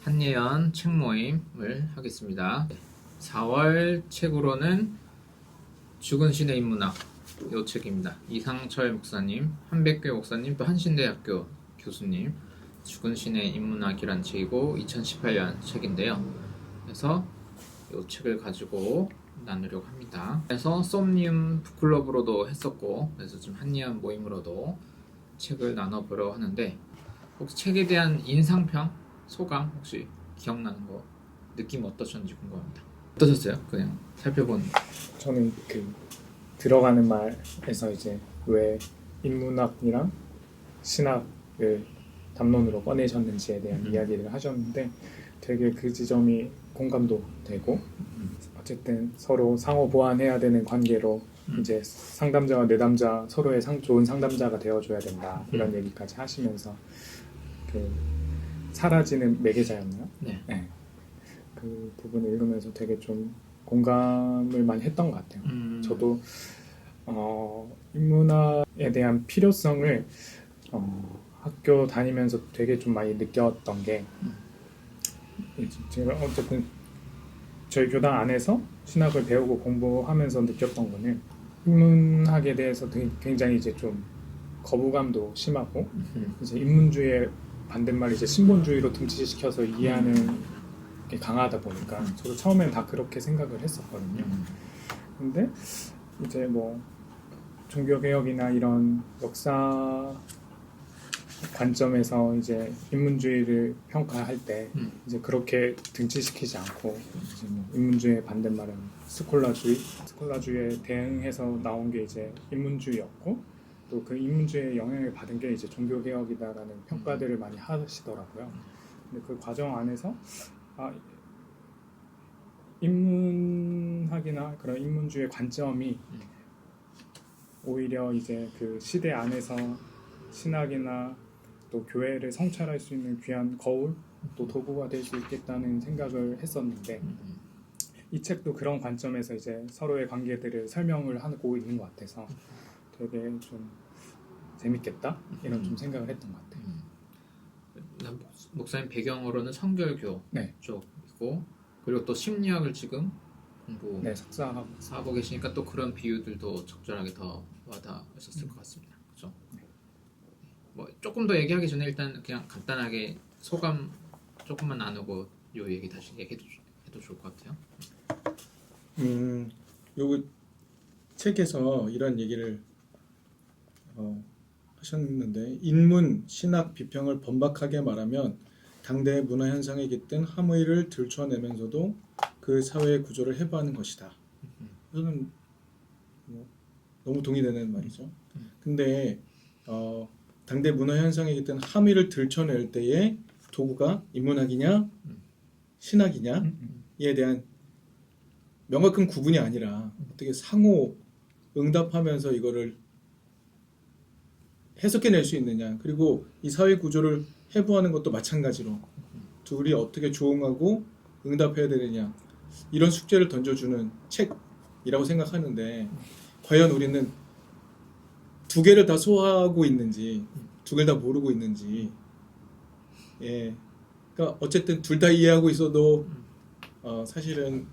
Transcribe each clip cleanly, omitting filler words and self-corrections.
한예연 책 모임을 하겠습니다. 4월 책으로는 죽은 신의 인문학 이 책입니다. 이상철 목사님, 한백교 목사님, 또 한신대학교 교수님 죽은 신의 인문학이란 책이고 2018년 책인데요. 그래서 이 책을 가지고 나누려고 합니다. 그래서 썸니움 북클럽으로도 했었고, 그래서 지금 한예연 모임으로도 책을 나눠보려고 하는데, 혹시 책에 대한 인상평, 소감 혹시 기억나는 거, 느낌 어떠셨는지 궁금합니다. 어떠셨어요? 그냥 살펴본. 저는 그 들어가는 말에서 이제 왜 인문학이랑 신학을 담론으로 꺼내셨는지에 대한 이야기를 하셨는데 되게 그 지점이 공감도 되고, 어쨌든 서로 상호 보완해야 되는 관계로 이제 상담자와 내담자 서로의 좋은 상담자가 되어줘야 된다, 이런 얘기까지 하시면서 그 사라지는 매개자였나요? 네. 네. 그 부분을 읽으면서 되게 좀 공감을 많이 했던 것 같아요. 저도 인문학에 대한 필요성을 학교 다니면서 되게 좀 많이 느꼈던 게, 제가 어쨌든 저희 교단 안에서 신학을 배우고 공부하면서 느꼈던 거는 인문학에 대해서 굉장히 이제 좀 거부감도 심하고, 이제 인문주의의 반대말 이제 신본주의로 등치시켜서 이해하는 게 강하다 보니까 저도 처음에는 다 그렇게 생각을 했었거든요. 근데 이제 뭐 종교개혁이나 이런 역사 관점에서 이제 인문주의를 평가할 때 이제 그렇게 등치시키지 않고, 이제 뭐 인문주의의 반대말은 스콜라주의에 대응해서 나온 게 이제 인문주의였고, 또 그 인문주의의 영향을 받은 게 이제 종교개혁이다라는 평가들을 많이 하시더라고요. 근데 그 과정 안에서 인문학이나 그런 인문주의 관점이 오히려 이제 그 시대 안에서 신학이나 또 교회를 성찰할 수 있는 귀한 거울, 또 도구가 될 수 있겠다는 생각을 했었는데, 이 책도 그런 관점에서 이제 서로의 관계들을 설명을 하고 있는 것 같아서 되게 좀 재밌겠다, 이런 좀 생각을 했던 것 같아요. 목사님 배경으로는 성결교 네. 쪽이고, 그리고 또 심리학을 지금 공부 네, 석사하고 하고 계시니까 또 그런 비유들도 적절하게 더 와닿으셨을 것 같습니다. 그렇죠? 네. 뭐 조금 더 얘기하기 전에 일단 그냥 간단하게 소감 조금만 나누고 요 얘기 다시 얘기해도 좋을 것 같아요. 요 책에서 이런 얘기를 하셨는데, 인문, 신학 비평을 번박하게 말하면 당대의 문화 현상에 깃든 함의를 들춰내면서도 그 사회의 구조를 해부하는 것이다. 저는 너무 동의되는 말이죠. 근데 당대 문화 현상에 깃든 함의를 들춰낼 때의 도구가 인문학이냐 신학이냐에 대한 명확한 구분이 아니라 어떻게 상호 응답하면서 이거를 해석해낼 수 있느냐, 그리고 이 사회 구조를 해부하는 것도 마찬가지로 둘이 어떻게 조응하고 응답해야 되느냐, 이런 숙제를 던져주는 책이라고 생각하는데, 과연 우리는 두 개를 다 소화하고 있는지 두 개를 다 모르고 있는지. 그러니까 어쨌든 둘 다 이해하고 있어도 사실은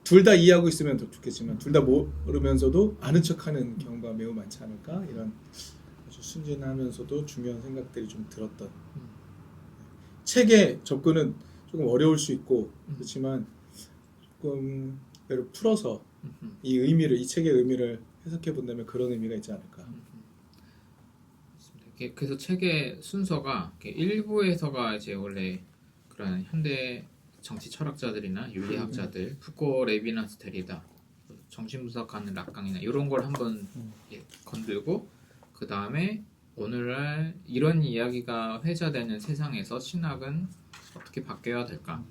둘 다 이해하고 있으면 더 좋겠지만 둘 다 모르면서도 아는 척하는 경우가 매우 많지 않을까, 이런 아주 순진하면서도 중요한 생각들이 좀 들었던. 책의 접근은 조금 어려울 수 있고 그렇지만 조금 풀어서 이 책의 의미를 해석해 본다면 그런 의미가 있지 않을까. 그래서 책의 순서가 1부에서가 이제 원래 그런 현대 정치 철학자들이나 윤리학자들, 푸코, 레비나스, 데리다, 정신분석하는 락강이나 이런 걸 한번 건들고, 그 다음에 오늘날 이런 이야기가 회자되는 세상에서 신학은 어떻게 바뀌어야 될까,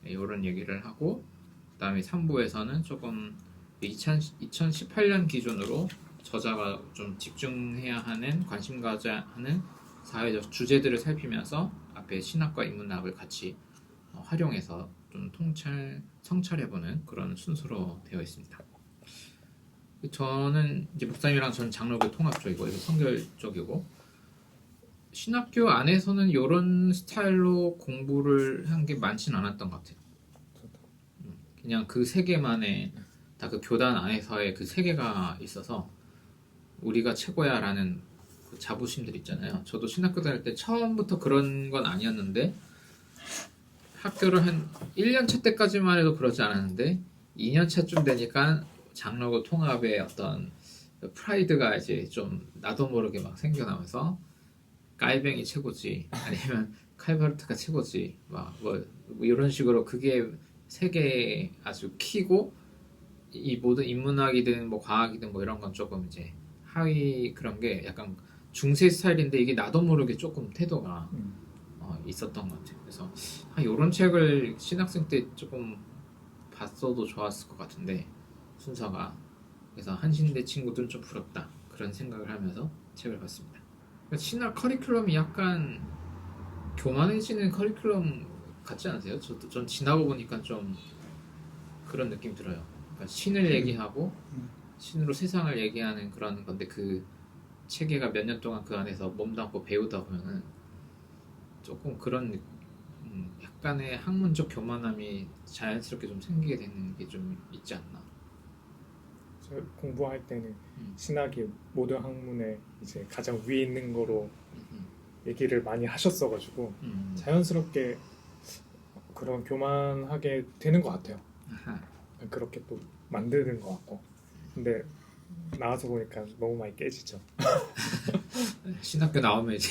이런 얘기를 하고, 그 다음에 3부에서는 조금 2018년 기준으로 저자가 좀 집중해야 하는, 관심 가져야 하는 사회적 주제들을 살피면서 앞에 신학과 인문학을 같이 활용해서 좀 성찰해보는 그런 순서로 되어 있습니다. 저는 이제 목사님이랑 전 장로교 통합 쪽이고, 성결 쪽이고, 신학교 안에서는 이런 스타일로 공부를 한 게 많진 않았던 것 같아요. 그냥 그 세계만의 다 그 교단 안에서의 그 세계가 있어서 우리가 최고야라는 그 자부심들 있잖아요. 저도 신학교 다닐 때 처음부터 그런 건 아니었는데 학교를 한 1년 차 때까지만 해도 그러지 않았는데 2년 차쯤 되니까 장로교 통합의 어떤 프라이드가 이제 좀 나도 모르게 막 생겨나면서 까이뱅이 최고지 아니면 칼바르트가 최고지 막 뭐 이런 식으로 그게 세계에 아주 키고 이 모든 인문학이든 뭐 과학이든 뭐 이런 건 조금 이제 하위 그런 게 약간 중세 스타일인데 이게 나도 모르게 조금 태도가 있었던 것 같아요. 그래서 이런 책을 신학생 때 조금 봤어도 좋았을 것 같은데 순서가 그래서 한신대 친구들은 좀 부럽다 그런 생각을 하면서 책을 봤습니다. 그러니까 신학 커리큘럼이 약간 교만해지는 커리큘럼 같지 않으세요? 전 지나고 보니까 좀 그런 느낌 들어요. 그러니까 신을 얘기하고 신으로 세상을 얘기하는 그런 건데 그 체계가 몇 년 동안 그 안에서 몸담고 배우다 보면은 조금 그런 약간의 학문적 교만함이 자연스럽게 좀 생기게 되는 게 좀 있지 않나. 저 공부할 때는 음. 신학이 모든 학문에 이제 가장 위에 있는 거로 음. 얘기를 많이 하셨어가지고 자연스럽게 그런 교만하게 되는 것 같아요. 아하. 그렇게 또 만드는 것 같고. 근데 나와서 보니까 너무 많이 깨지죠. 신학교 나오면 이제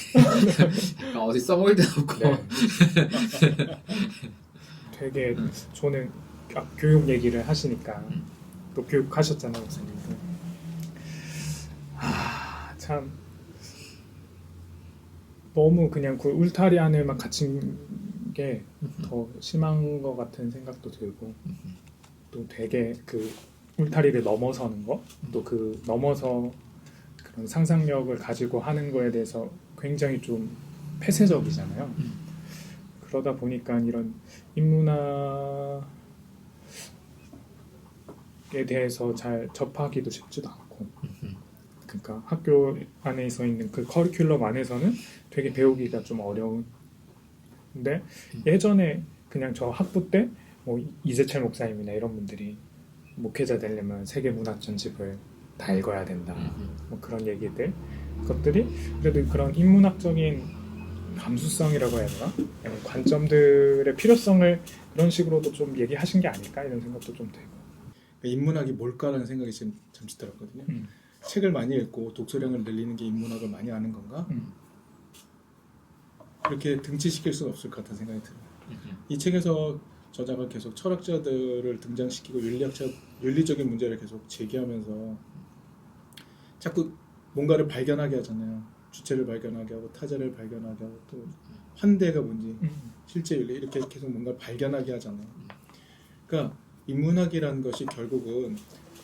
약간 어디 써먹을 데도 없고 네. 되게 저는 교육 얘기를 하시니까 또 교육하셨잖아요, 목사님도. 참 너무 그냥 그 울타리 안에만 갇힌 게 더 심한 것 같은 생각도 들고 또 되게 그 울타리를 넘어서는 거, 또 그 넘어서 그런 상상력을 가지고 하는 거에 대해서 굉장히 좀 폐쇄적이잖아요. 그러다 보니까 이런 인문학에 대해서 잘 접하기도 쉽지도 않고, 그러니까 학교 안에서 있는 그 커리큘럼 안에서는 되게 배우기가 좀 어려운데 예전에 그냥 저 학부 때 뭐 이재철 목사님이나 이런 분들이 목회자 되려면 세계 문학 전집을 다 읽어야 된다. 뭐 그런 얘기들, 것들이 그래도 그런 인문학적인 감수성이라고 해야 되나? 아니면 관점들의 필요성을 그런 식으로도 좀 얘기하신 게 아닐까 이런 생각도 좀 들고. 인문학이 뭘까라는 생각이 지금 잠시 들었거든요. 책을 많이 읽고 독서량을 늘리는 게 인문학을 많이 아는 건가? 이렇게 등치시킬 수는 없을 것 같다는 생각이 들어요. 이 책에서 저자가 계속 철학자들을 등장시키고 윤리적인 문제를 계속 제기하면서 자꾸 뭔가를 발견하게 하잖아요. 주체를 발견하게 하고 타자를 발견하게 하고 또 환대가 뭔지 실제 윤리 이렇게 계속 뭔가 발견하게 하잖아요. 그러니까 인문학이라는 것이 결국은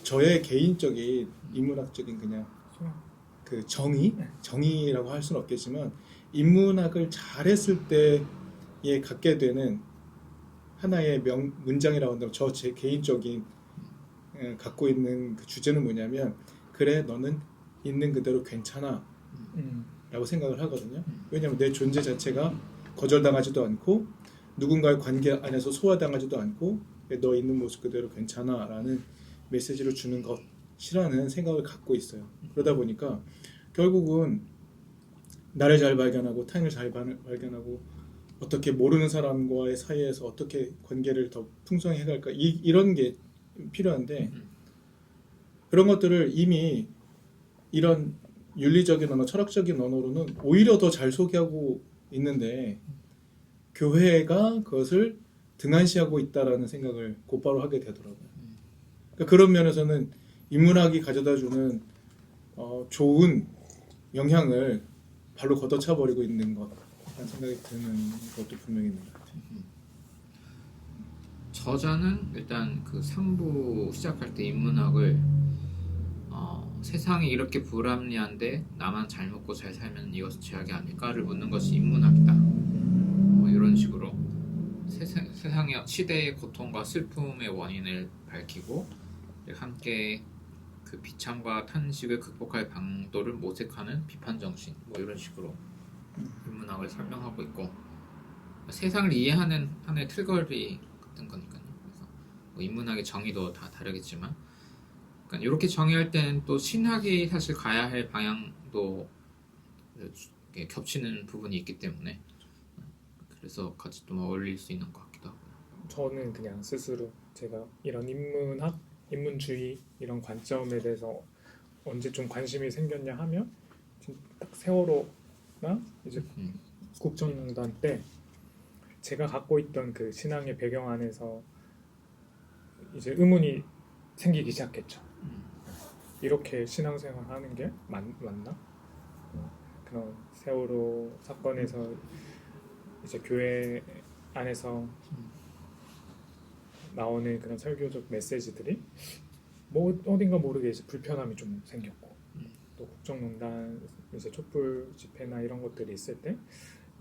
저의 개인적인 인문학적인 그냥 그 정의라고 할 수는 없겠지만 인문학을 잘했을 때에 갖게 되는 하나의 문장이라고 한다면 저 제 개인적인 갖고 있는 그 주제는 뭐냐면 그래 너는 있는 그대로 괜찮아 라고 생각을 하거든요. 왜냐하면 내 존재 자체가 거절당하지도 않고 누군가의 관계 안에서 소화당하지도 않고 너 있는 모습 그대로 괜찮아 라는 메시지를 주는 것이라는 생각을 갖고 있어요. 그러다 보니까 결국은 나를 잘 발견하고 타인을 잘 발견하고 어떻게 모르는 사람과의 사이에서 어떻게 관계를 더 풍성히 해갈까 이런 게 필요한데 그런 것들을 이미 이런 윤리적인 언어, 철학적인 언어로는 오히려 더 잘 소개하고 있는데 교회가 그것을 등한시하고 있다라는 생각을 곧바로 하게 되더라고요. 그러니까 그런 면에서는 인문학이 가져다주는 좋은 영향을 발로 걷어차버리고 있는 것 라는 생각이 드는 것도 분명히 있는 것 같아요. 저자는 일단 그 3부 시작할 때 인문학을 세상이 이렇게 불합리한데 나만 잘 먹고 잘 살면 이것은 죄악이 아닐까를 묻는 것이 인문학이다. 뭐 이런 식으로 세상의 시대의 고통과 슬픔의 원인을 밝히고 함께 그 비참과 탄식을 극복할 방도를 모색하는 비판 정신 뭐 이런 식으로 인문학을 설명하고 있고 세상을 이해하는 하나의 틀거리 같은 거니까요. 그래서 뭐 인문학의 정의도 다 다르겠지만, 그러니까 이렇게 정의할 때는 또 신학이 사실 가야 할 방향도 이렇게 겹치는 부분이 있기 때문에 그래서 같이 좀 어울릴 수 있는 것 같기도 하고. 저는 그냥 스스로 제가 이런 인문학, 인문주의 이런 관점에 대해서 언제 좀 관심이 생겼냐 하면 지금 딱 세월호나 이제 국정농단 때 제가 갖고 있던 그 신앙의 배경 안에서 이제 의문이 생기기 시작했죠. 이렇게 신앙생활 하는 게 맞나? 그런 세월호 사건에서 이제 교회 안에서 나오는 그런 설교적 메시지들이 뭐 어딘가 모르게 이제 불편함이 좀 생겼고, 또 국정농단 이제 촛불 집회나 이런 것들이 있을 때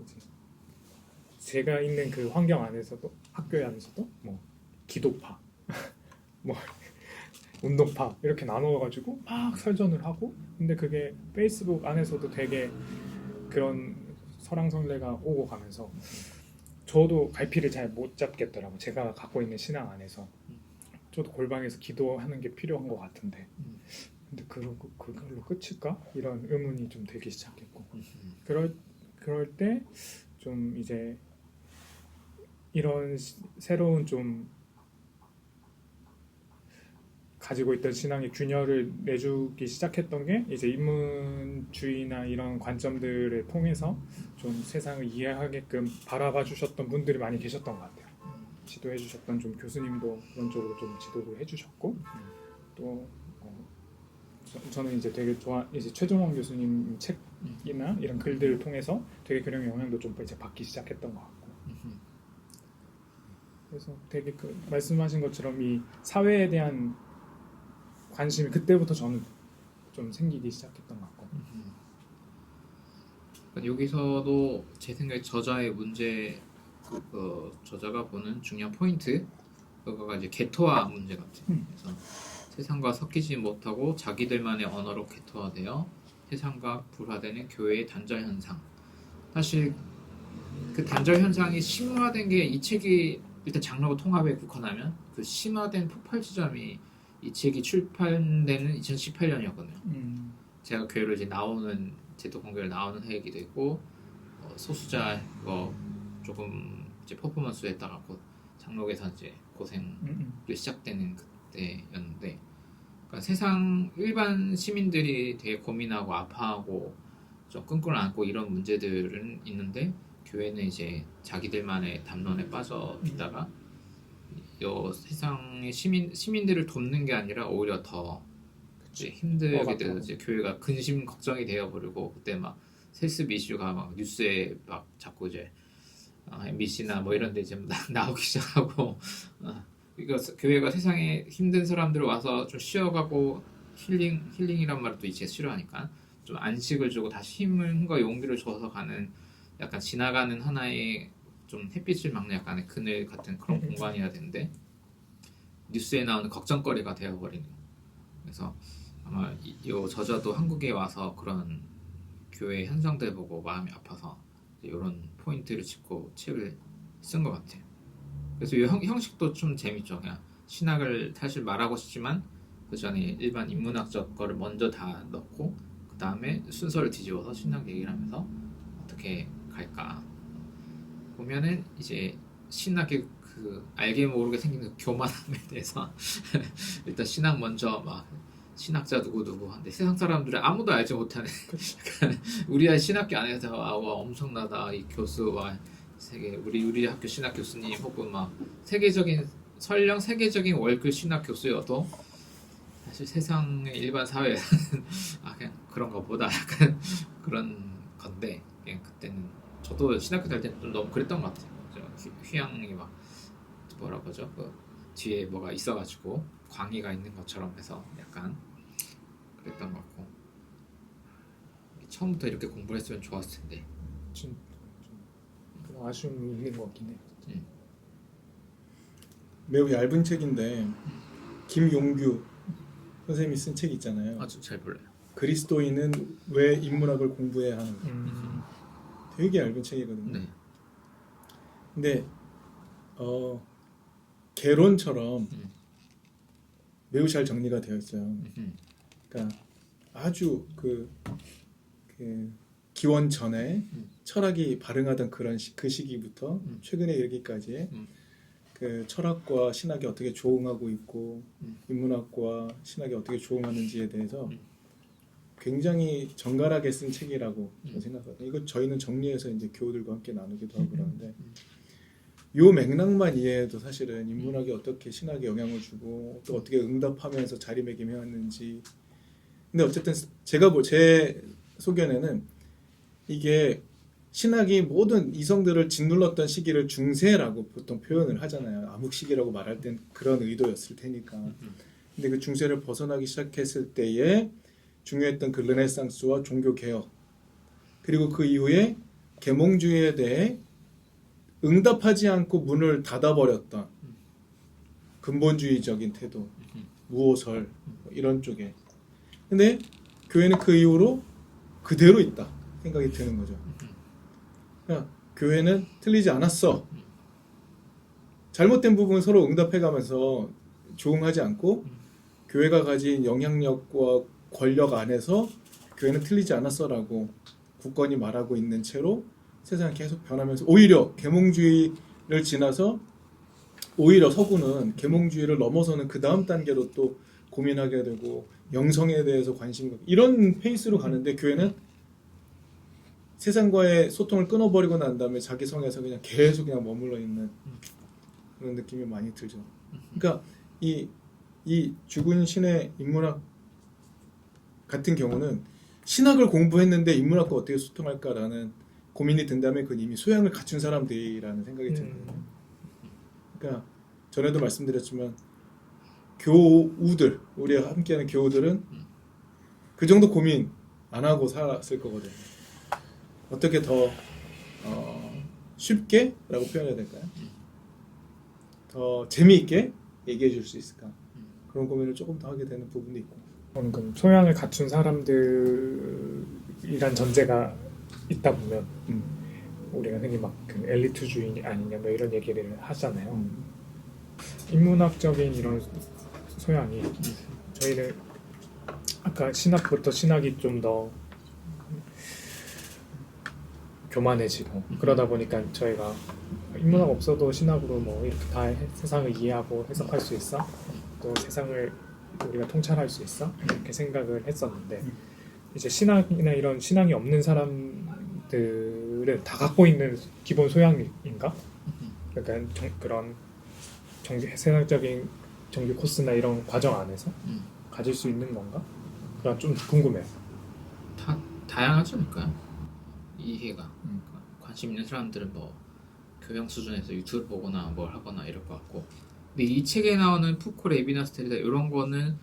이제 제가 있는 그 환경 안에서도, 학교 안에서도 뭐 기독파, 뭐 운동파 이렇게 나눠가지고 막 설전을 하고, 근데 그게 페이스북 안에서도 되게 그런 설왕설래가 오고 가면서 저도 갈피를 잘 못 잡겠더라고. 제가 갖고 있는 신앙 안에서 저도 골방에서 기도하는 게 필요한 것 같은데, 근데 그걸로 끝일까? 이런 의문이 좀 들기 시작했고, 그럴 때 좀 이제 이런 새로운 좀 가지고 있던 신앙의 균열을 내주기 시작했던 게 이제 인문주의나 이런 관점들을 통해서 좀 세상을 이해하게끔 바라봐 주셨던 분들이 많이 계셨던 것 같아요. 지도해 주셨던 좀 교수님도 그런 쪽으로 좀 지도를 해주셨고, 또 저는 이제 되게 이제 최종원 교수님 책이나 이런 글들을 통해서 되게 그런 영향도 좀 이제 받기 시작했던 것 같고, 그래서 되게 그 말씀하신 것처럼 이 사회에 대한 관심이 그때부터 저는 좀 생기기 시작했던 것 같고. 여기서도 제 생각에 저자의 문제, 저자가 보는 중요한 포인트, 그거가 이제 개토화 문제 같아요. 그래서 세상과 섞이지 못하고 자기들만의 언어로 개토화되어 세상과 불화되는 교회의 단절 현상. 사실 그 단절 현상이 심화된 게 이 책이 일단 장르고 통합에 국한하면 그 심화된 폭발 지점이 이 책이 출판되는 2018년이었거든요. 제가 교회로 이제 나오는 제도 공개를 나오는 해이기도 했고, 소수자 조금 이제 퍼포먼스 했다가 곧 장록에서 이제 고생이 시작되는 그때였는데, 그러니까 세상 일반 시민들이 되게 고민하고 아파하고 좀 끙끙 앓고 이런 문제들은 있는데, 교회는 이제 자기들만의 담론에 빠져 있다가 세상의 시민들을 돕는 게 아니라 오히려 더 이제 힘들게 돼서 이제 교회가 근심 걱정이 되어버리고, 그때 막 세습 이슈가 막 뉴스에 막 자꾸 이제 MBC나 뭐 이런 데 이제 나오기 시작하고, 그러니까 교회가 세상에 힘든 사람들 와서 좀 쉬어가고 힐링이란 말도 이제 싫어하니까 좀 안식을 주고 다시 힘과 용기를 줘서 가는, 약간 지나가는 하나의 좀 햇빛을 막는 약간의 그늘 같은 그런 공간이어야 되는데 뉴스에 나오는 걱정거리가 되어버리는. 그래서 아마 이 저자도 한국에 와서 그런 교회 현상들 보고 마음이 아파서 이런 포인트를 짚고 책을 쓴 것 같아요. 그래서 이 형식도 좀 재밌죠. 그냥 신학을 사실 말하고 싶지만 그 전에 일반 인문학적 거를 먼저 다 넣고 그 다음에 순서를 뒤집어서 신학 얘기를 하면서 어떻게 갈까 보면은 이제 신학의 그 알게 모르게 생긴 그 교만함에 대해서 일단 신학 먼저 막 신학자 누구 한데 세상 사람들이 아무도 알지 못하는 우리 신학교 안에서 와 엄청나다 이 교수 와 세계 우리 학교 신학 교수님 혹은 막 설령 세계적인 월클 신학 교수여도 사실 세상의 일반 사회에서는 그냥 그런가 보다 약간 그런 건데, 그냥 그때는 저도 신학교 다닐 때는 좀 너무 그랬던 것 같아요. 휘양이 막 뭐라고 하죠? 그 뒤에 뭐가 있어가지고 광희가 있는 것처럼 해서 약간 그랬던 것 같고, 처음부터 이렇게 공부를 했으면 좋았을 텐데 좀 그런 아쉬움이 있는 것 같긴 해요. 매우 얇은 책인데 김용규 선생님이 쓴 책 있잖아요. 아주 잘 몰라요. 그리스도인은 왜 인문학을 공부해야 하는가. 되게 얇은 책이거든요. 네. 근데 개론처럼 매우 잘 정리가 되어 있어요. 그러니까 아주 그 기원 전에 철학이 발흥하던 그 시기부터 최근에 이르기까지의 그 철학과 신학이 어떻게 조응하고 있고 인문학과 신학이 어떻게 조응하는지에 대해서 굉장히 정갈하게 쓴 책이라고 저는 생각하거든요. 이거 저희는 정리해서 이제 교우들과 함께 나누기도 하고 그러는데 요 맥락만 이해해도 사실은 인문학이 어떻게 신학에 영향을 주고 또 어떻게 응답하면서 자리매김해왔는지. 근데 어쨌든 제가 제 소견에는 이게 신학이 모든 이성들을 짓눌렀던 시기를 중세라고 보통 표현을 하잖아요. 암흑시기라고 말할 땐 그런 의도였을 테니까. 근데 그 중세를 벗어나기 시작했을 때에 중요했던 그 르네상스와 종교개혁, 그리고 그 이후에 계몽주의에 대해 응답하지 않고 문을 닫아버렸던 근본주의적인 태도, 무오설 이런 쪽에. 근데 교회는 그 이후로 그대로 있다 생각이 드는 거죠. 그러니까 교회는 틀리지 않았어. 잘못된 부분은 서로 응답해가면서 조응하지 않고 교회가 가진 영향력과 권력 안에서 교회는 틀리지 않았어라고 굳건히 말하고 있는 채로 세상이 계속 변하면서 오히려 계몽주의를 지나서 오히려 서구는 계몽주의를 넘어서는 그 다음 단계로 또 고민하게 되고 영성에 대해서 관심 갖고 이런 페이스로 가는데 교회는 세상과의 소통을 끊어버리고 난 다음에 자기 성에서 그냥 계속 그냥 머물러 있는 그런 느낌이 많이 들죠. 그러니까 이 죽은 신의 인문학 같은 경우는 신학을 공부했는데 인문학과 어떻게 소통할까라는 고민이 든다면 그건 이미 소양을 갖춘 사람들이라는 생각이 듭니다. 그러니까 전에도 말씀드렸지만 교우들, 우리가 함께하는 교우들은 그 정도 고민 안 하고 살았을 거거든요. 어떻게 더 쉽게 라고 표현해야 될까요? 더 재미있게 얘기해 줄 수 있을까? 그런 고민을 조금 더 하게 되는 부분도 있고. 그 소양을 갖춘 사람들이란 전제가 있다 보면 우리가 흔히 막 그 엘리트주의 아니냐 뭐 이런 얘기를 하잖아요. 인문학적인 이런 소양이 저희는 아까 신학부터 신학이 좀 더 교만해지고 그러다 보니까 저희가 인문학 없어도 신학으로 뭐 이렇게 다 세상을 이해하고 해석할 수 있어? 또 세상을 우리가 통찰할 수 있어? 이렇게 생각을 했었는데 이제 신학이나 이런 신앙이 없는 사람들은 다 갖고 있는 기본 소양인가? 그러니까 그런 세상적인 정규 코스나 이런 과정 안에서 가질 수 있는 건가? 그건 좀 궁금해요. 다양하지 않을까요? 이해가 관심 있는 사람들은 뭐 교양 수준에서 유튜브 보거나 뭘 하거나 이럴 것 같고, 근데 이 책에 나오는 푸코, 레비나스, 데리다 이런 거는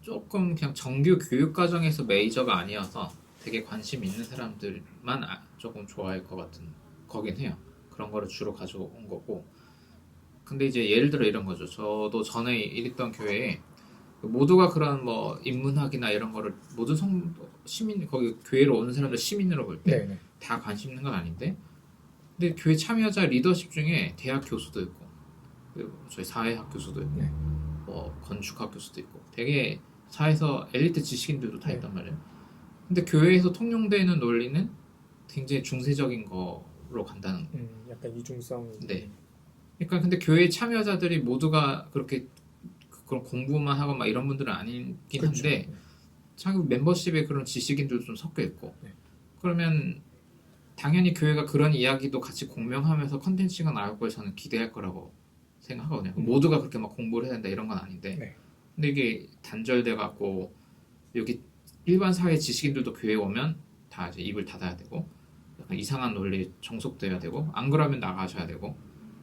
조금 그냥 정규 교육 과정에서 메이저가 아니어서 되게 관심 있는 사람들만 조금 좋아할 것 같은 거긴 해요. 그런 거를 주로 가져온 거고. 근데 이제 예를 들어 이런 거죠. 저도 전에 일했던 교회에 모두가 그런 뭐 인문학이나 이런 거를 모든 시민, 거기 교회로 오는 사람들 시민으로 볼 때 다 관심 있는 건 아닌데, 근데 교회 참여자 리더십 중에 대학 교수도 있고 저희 사회학 교수도 있고 뭐 건축학 교수도 있고 되게 사회에서 엘리트 지식인들도 다 있단 말이에요. 근데 교회에서 통용되는 논리는 굉장히 중세적인 거로 간다는 거예요. 약간 이중성. 네. 그러니까 근데 교회 참여자들이 모두가 그렇게 그런 공부만 하고 막 이런 분들은 아니긴 한데 자기 멤버십에 그런 지식인들도 좀 섞여 있고 그러면 당연히 교회가 그런 이야기도 같이 공명하면서 컨텐츠가 나올 걸 저는 기대할 거라고 생각하거든요. 모두가 그렇게 막 공부를 해야 된다 이런 건 아닌데 근데 이게 단절돼 갖고 여기 일반 사회 지식인들도 교회에 오면 다 이제 입을 닫아야 되고 약간 이상한 논리 정속돼야 되고 안 그러면 나가셔야 되고,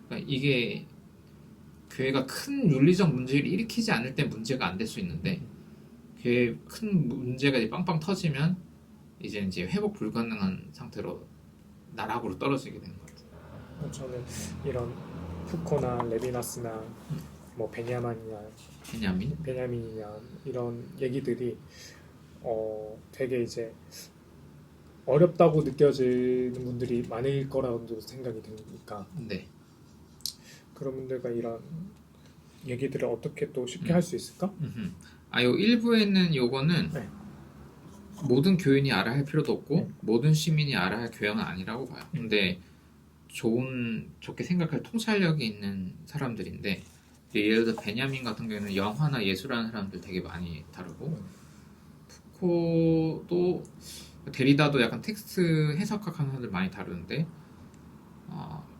그러니까 이게 교회가 큰 윤리적 문제를 일으키지 않을 때 문제가 안 될 수 있는데 교회 큰 문제가 이제 빵빵 터지면 이제 회복 불가능한 상태로 나락으로 떨어지게 되는 것 같아요. 저는 이런 푸코나 레비나스나 뭐 베냐민이나 이런 얘기들이 되게 이제 어렵다고 느껴지는 분들이 많을 거라고 생각이 드니까 네. 그런 분들과 이런 얘기들을 어떻게 또 쉽게 할 수 있을까? 요 일부에는 요거는 네. 모든 교인이 알아야 할 필요도 없고 네. 모든 시민이 알아야 할 교양은 아니라고 봐요. 근데 좋게 생각할 통찰력이 있는 사람들인데 예를 들어 베냐민 같은 경우는 영화나 예술하는 사람들 되게 많이 다루고 푸코도 데리다도 약간 텍스트 해석학하는 사람들 많이 다루는데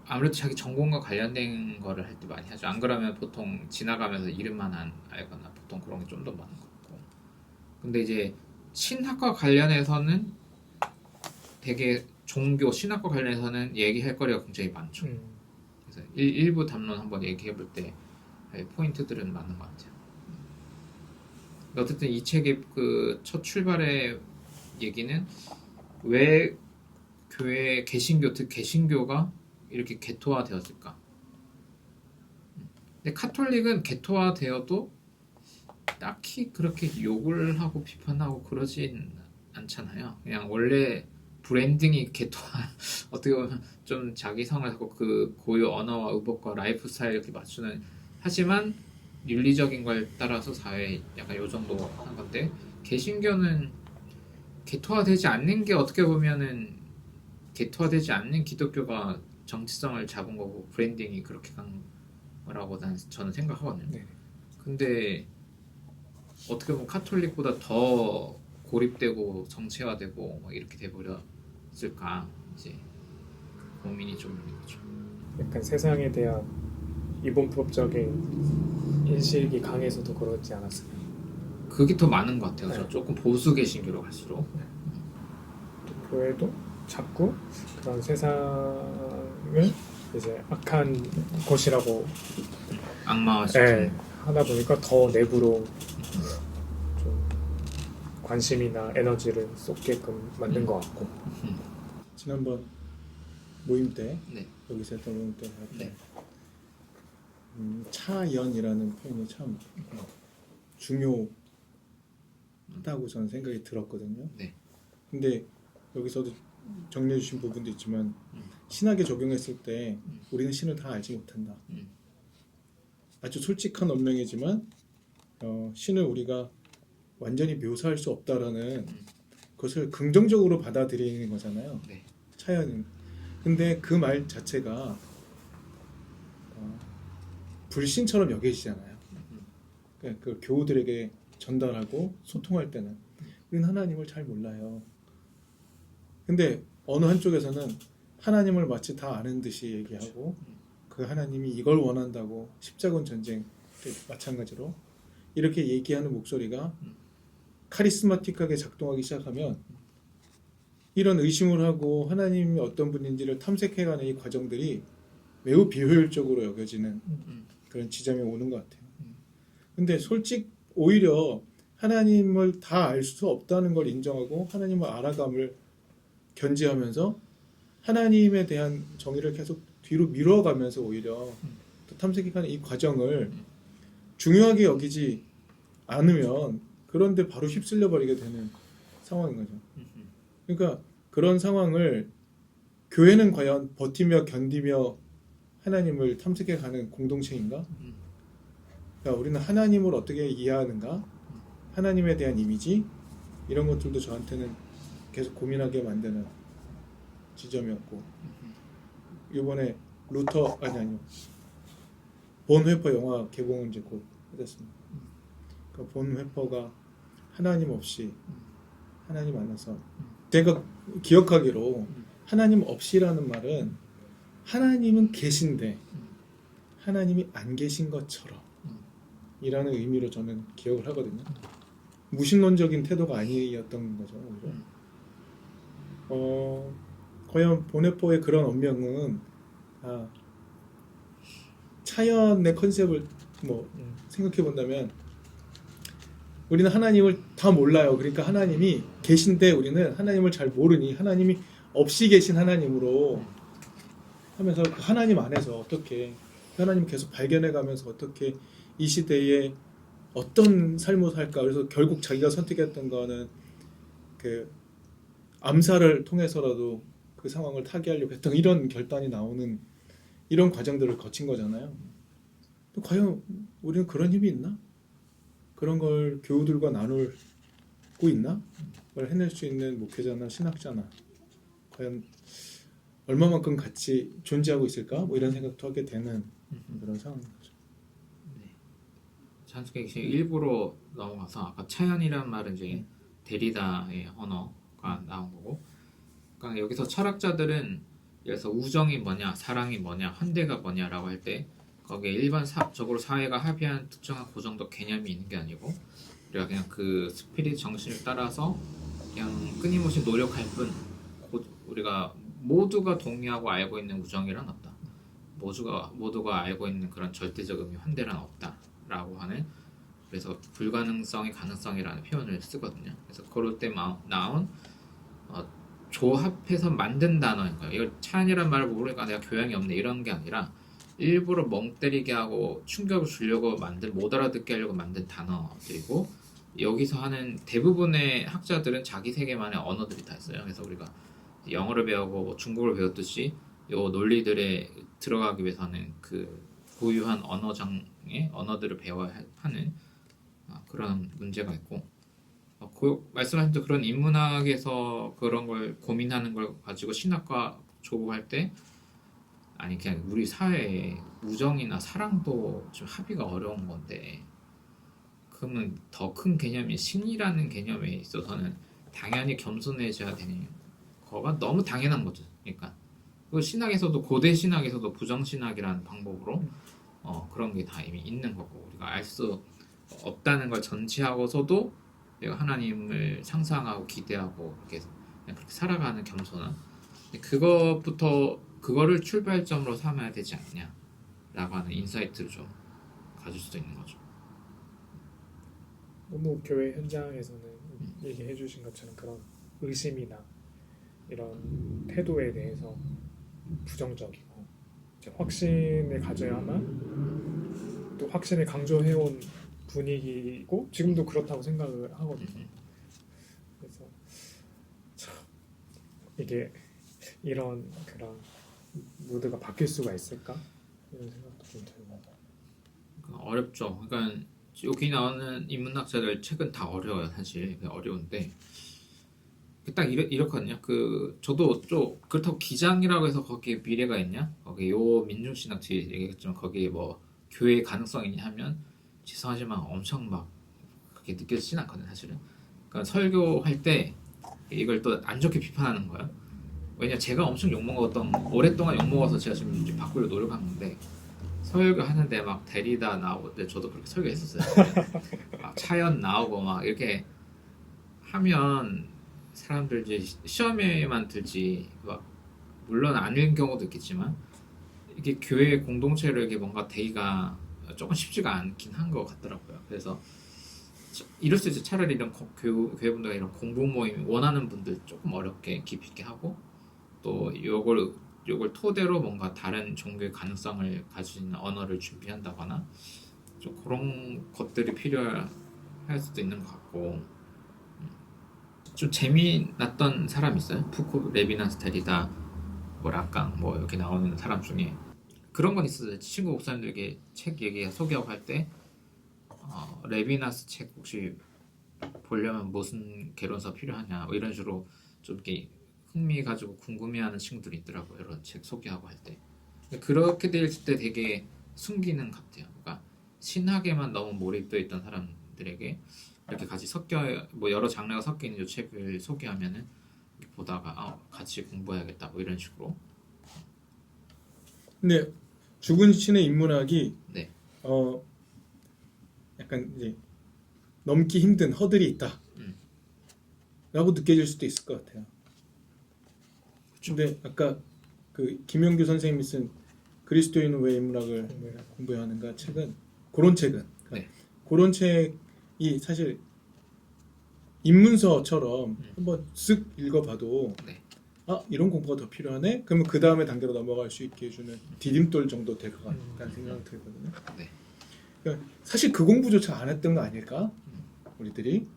아무래도 자기 전공과 관련된 거를 할 때 많이 하죠. 안 그러면 보통 지나가면서 이름만 알거나 보통 그런 게 좀 더 많은 것 같고. 근데 이제 신학과 관련해서는 되게 종교, 신학과 관련해서는 얘기할 거리가 굉장히 많죠. 그래서 일부 담론 한번 얘기해 볼 때 포인트들은 많은 것 같아요. 어쨌든 이 책의 그 첫 출발의 얘기는 왜 교회 개신교, 특 개신교가 이렇게 개토화되었을까? 근데 카톨릭은 개토화되어도 딱히 그렇게 욕을 하고 비판하고 그러진 않잖아요. 그냥 원래 브랜딩이 개토화 어떻게 보면 좀 자기 성을 하고 그 고유 언어와 의복과 라이프 스타일 이렇게 맞추는 하지만 윤리적인 걸 따라서 사회에 약간 요 정도 한 건데 개신교는 개토화되지 않는 게 어떻게 보면은 개토화되지 않는 기독교가 정치성을 잡은 거고 브랜딩이 그렇게 간 거라고 저는 생각하거든요. 네. 근데 어떻게 보면 카톨릭보다 더 고립되고 정체화되고 막 이렇게 돼버렸을까 이제 고민이 좀 있는 거죠. 약간 세상에 대한 이분법적인 인식이 강해서도 그러지 않았을까? 그게 더 많은 것 같아요. 네. 저 조금 보수 개신교로 갈수록. 교회도 자꾸 그런 세상을 이제 악한 곳이라고 악마화시키는. 하다 보니까 더 내부로 좀 관심이나 에너지를 쏟게끔 만든 것 같고. 지난번 모임 때 네. 여기서 했던 모임 때 네. 차연이라는 표현이 참 중요하다고 저는 생각이 들었거든요. 네. 근데 여기서도 정리해 주신 부분도 있지만 신학에 적용했을 때 우리는 신을 다 알지 못한다. 아주 솔직한 언명이지만 신을 우리가 완전히 묘사할 수 없다라는 것을 긍정적으로 받아들이는 거잖아요. 네. 차연은. 근데 그 말 자체가 불신처럼 여겨지잖아요. 그러니까 그 교우들에게 전달하고 소통할 때는 우리는 하나님을 잘 몰라요. 근데 어느 한쪽에서는 하나님을 마치 다 아는 듯이 얘기하고 그 하나님이 이걸 원한다고 십자군 전쟁 때 마찬가지로 이렇게 얘기하는 목소리가 카리스마틱하게 작동하기 시작하면 이런 의심을 하고 하나님이 어떤 분인지를 탐색해가는 이 과정들이 매우 비효율적으로 여겨지는 그런 지점이 오는 것 같아요. 근데 오히려 하나님을 다 알 수 없다는 걸 인정하고 하나님을 알아감을 견지하면서 하나님에 대한 정의를 계속 뒤로 미뤄가면서 오히려 또 탐색해가는 이 과정을 중요하게 여기지 않으면 그런데 바로 휩쓸려 버리게 되는 상황인 거죠. 그러니까 그런 상황을 교회는 과연 버티며 견디며 하나님을 탐색해가는 공동체인가? 그러니까 우리는 하나님을 어떻게 이해하는가? 하나님에 대한 이미지 이런 것들도 저한테는 계속 고민하게 만드는 지점이었고 이번에 본 회퍼 영화 개봉은 이제 곧 했습니다. 그러니까 본 회퍼가 하나님 없이 하나님 만나서 제가 기억하기로 하나님 없이라는 말은 하나님은 계신데 하나님이 안 계신 것처럼 이라는 의미로 저는 기억을 하거든요. 무신론적인 태도가 아니었던 거죠. 과연 보네포의 그런 언명은 차연의 컨셉을 생각해 본다면 우리는 하나님을 다 몰라요. 그러니까 하나님이 계신데 우리는 하나님을 잘 모르니 하나님이 없이 계신 하나님으로 하면서 그 하나님 안에서 어떻게 하나님을 계속 발견해가면서 어떻게 이 시대에 어떤 삶을 살까. 그래서 결국 자기가 선택했던 거는 그 암살을 통해서라도 그 상황을 타개하려고 했던 이런 결단이 나오는 이런 과정들을 거친 거잖아요. 또 과연 우리는 그런 힘이 있나? 그런 걸 교우들과 나누고 있나? 그걸 해낼 수 있는 목회자나 신학자나 과연 얼마만큼 같이 존재하고 있을까? 뭐 이런 생각도 하게 되는 그런 상황인 거죠. 찬스케 일부러 넘어가서 아까 차연이란 말은 이제 데리다의 언어가 나온 거고, 그러니까 여기서 철학자들은 예를 들어서 우정이 뭐냐, 사랑이 뭐냐, 환대가 뭐냐라고 할 때 거기에 일반적으로 사회가 합의한 특정한 그 정도 개념이 있는 게 아니고 우리가 그냥 그 스피릿 정신을 따라서 그냥 끊임없이 노력할 뿐, 우리가 모두가 동의하고 알고 있는 우정이란 없다. 모두가 알고 있는 그런 절대적 의미 환대란 없다라고 하는, 그래서 불가능성이 가능성이라는 표현을 쓰거든요. 그래서 그럴 때 나온 조합해서 만든 단어인 거예요. 이걸 차연이란 말을 모르니까 내가 교양이 없네 이런 게 아니라 일부러 멍 때리게 하고 충격을 주려고 못 알아듣게 하려고 만든 단어들이고, 여기서 하는 대부분의 학자들은 자기 세계만의 언어들이 다 있어요. 그래서 우리가 영어를 배우고 뭐 중국어를 배웠듯이 요 논리들에 들어가기 위해서는 그 고유한 언어장의 언어들을 배워야 하는 그런 문제가 있고, 말씀하신 또 그런 인문학에서 그런 걸 고민하는 걸 가지고 신학과 조국할 때, 아니 그냥 우리 사회에 우정이나 사랑도 좀 합의가 어려운 건데, 그러면 더 큰 개념인 신이라는 개념에 있어서는 당연히 겸손해져야 되는 거가 너무 당연한 거죠. 그러니까 그 신학에서도 고대 신학에서도 부정신학이라는 방법으로 그런 게 다 이미 있는 거고, 우리가 알 수 없다는 걸 전제하고서도 내가 하나님을 상상하고 기대하고 그렇게 살아가는 겸손함, 그거를 출발점으로 삼아야 되지 않냐라고 하는 인사이트를 좀 가질 수도 있는 거죠. 너무 교회 현장에서는 얘기해 주신 것처럼 그런 의심이나 이런 태도에 대해서 부정적이고, 이제 확신을 가져야만 또 확신을 강조해온 분위기고 지금도 그렇다고 생각을 하거든요. 그래서 참 이게 이런 그런 무드가 바뀔 수가 있을까? 이런 생각도 좀 들고. 어렵죠. 그러니까 여기 나오는 인문학자들 책은 다 어려워요. 사실 어려운데 딱 이렇거든요. 저도 좀 그렇다고 기장이라고 해서 거기에 미래가 있냐? 거기 요 민중신학 뒤에 얘기했지만 거기에 뭐 교회의 가능성이 있냐 하면 죄송하지만 엄청 막 그렇게 느껴지진 않거든요. 사실은. 그러니까 설교할 때 이걸 또 안 좋게 비판하는 거예요. 왜냐 제가 엄청 욕먹었던, 오랫동안 욕먹어서 제가 지금 이제 바꾸려 노력한 건데, 설교 하는데 막 데리다 나오고, 근데 저도 그렇게 설교했었어요. 막 차연 나오고 막 이렇게 하면 사람들 이제 시험에만 들지, 막 물론 아닌 경우도 있겠지만 이게 교회 공동체를 이렇게 뭔가 대의가 조금 쉽지가 않긴 한 것 같더라고요. 그래서 이럴 수 있어요. 차라리 이런 교회분들 이런 공부 모임 원하는 분들 조금 어렵게 깊이 있게 하고, 또 요걸 토대로 뭔가 다른 종교의 가능성을 가진 언어를 준비한다거나 좀 그런 것들이 필요할 수도 있는 것 같고, 좀 재미났던 사람 있어요? 푸코, 레비나스, 데리다, 뭐 락강 뭐 이렇게 나오는 사람 중에 그런 건 있었어요. 친구 목사님들에게 책 얘기 소개하고 할 때 레비나스 책 혹시 보려면 무슨 개론서 필요하냐 뭐 이런 식으로 좀 이렇게 흥미 가지고 궁금해하는 친구들이 있더라고요. 이런 책 소개하고 할 때. 그렇게 될 때 되게 숨기는 것 같아요. 그러니까 신학에만 너무 몰입되어 있던 사람들에게 이렇게 같이 뭐 여러 장르가 섞여 있는 이 책을 소개하면은 보다가 같이 공부해야겠다 뭐 이런 식으로. 근데 죽은 신의 인문학이 네. 약간 이제 넘기 힘든 허들이 있다 라고 느껴질 수도 있을 것 같아요. 근데 아까 그 김용규 선생님이 쓴 그리스도인은 왜 인문학을 공부해야 하는가 책은, 그런 책은 네. 그런 책이 사실 입문서처럼 한번 쓱 읽어봐도 네. 이런 공부가 더 필요하네? 그러면 그 다음에 단계로 넘어갈 수 있게 해주는 디딤돌 정도 될 것 같다는 생각이 들거든요. 네. 그러니까 사실 그 공부조차 안 했던 거 아닐까? 우리들이.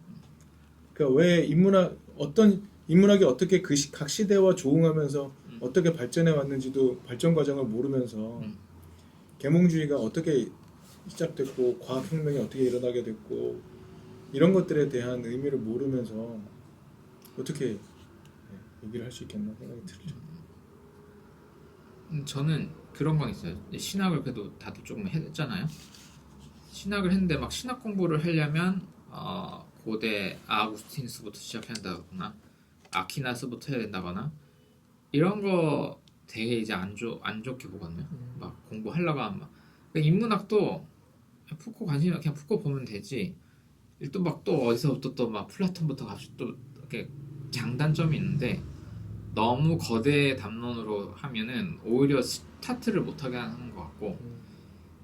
그러니까 왜 인문학, 어떤 인문학이 어떻게 각 시대와 조응하면서 어떻게 발전해 왔는지도 발전 과정을 모르면서 계몽주의가 어떻게 시작됐고 과학혁명이 어떻게 일어나게 됐고 이런 것들에 대한 의미를 모르면서 어떻게 얘기를 할 수 있겠나 생각이 들죠. 저는 그런 건 있어요. 신학을 그래도 다들 조금 했잖아요. 신학을 했는데 막 신학 공부를 하려면 고대 아구스티누스부터 시작해야 된다거나 아퀴나스부터 해야 된다거나 이런 거 되게 이제 안 좋게 보거든요. 막 공부하려고 하면 막 그러니까 인문학도 푸코 관심 그냥 푸코 보면 되지. 또 막 또 어디서부터 또 막 플라톤부터 갑자기 또 이렇게 장단점이 있는데 너무 거대 담론으로 하면은 오히려 스타트를 못하게 하는 것 같고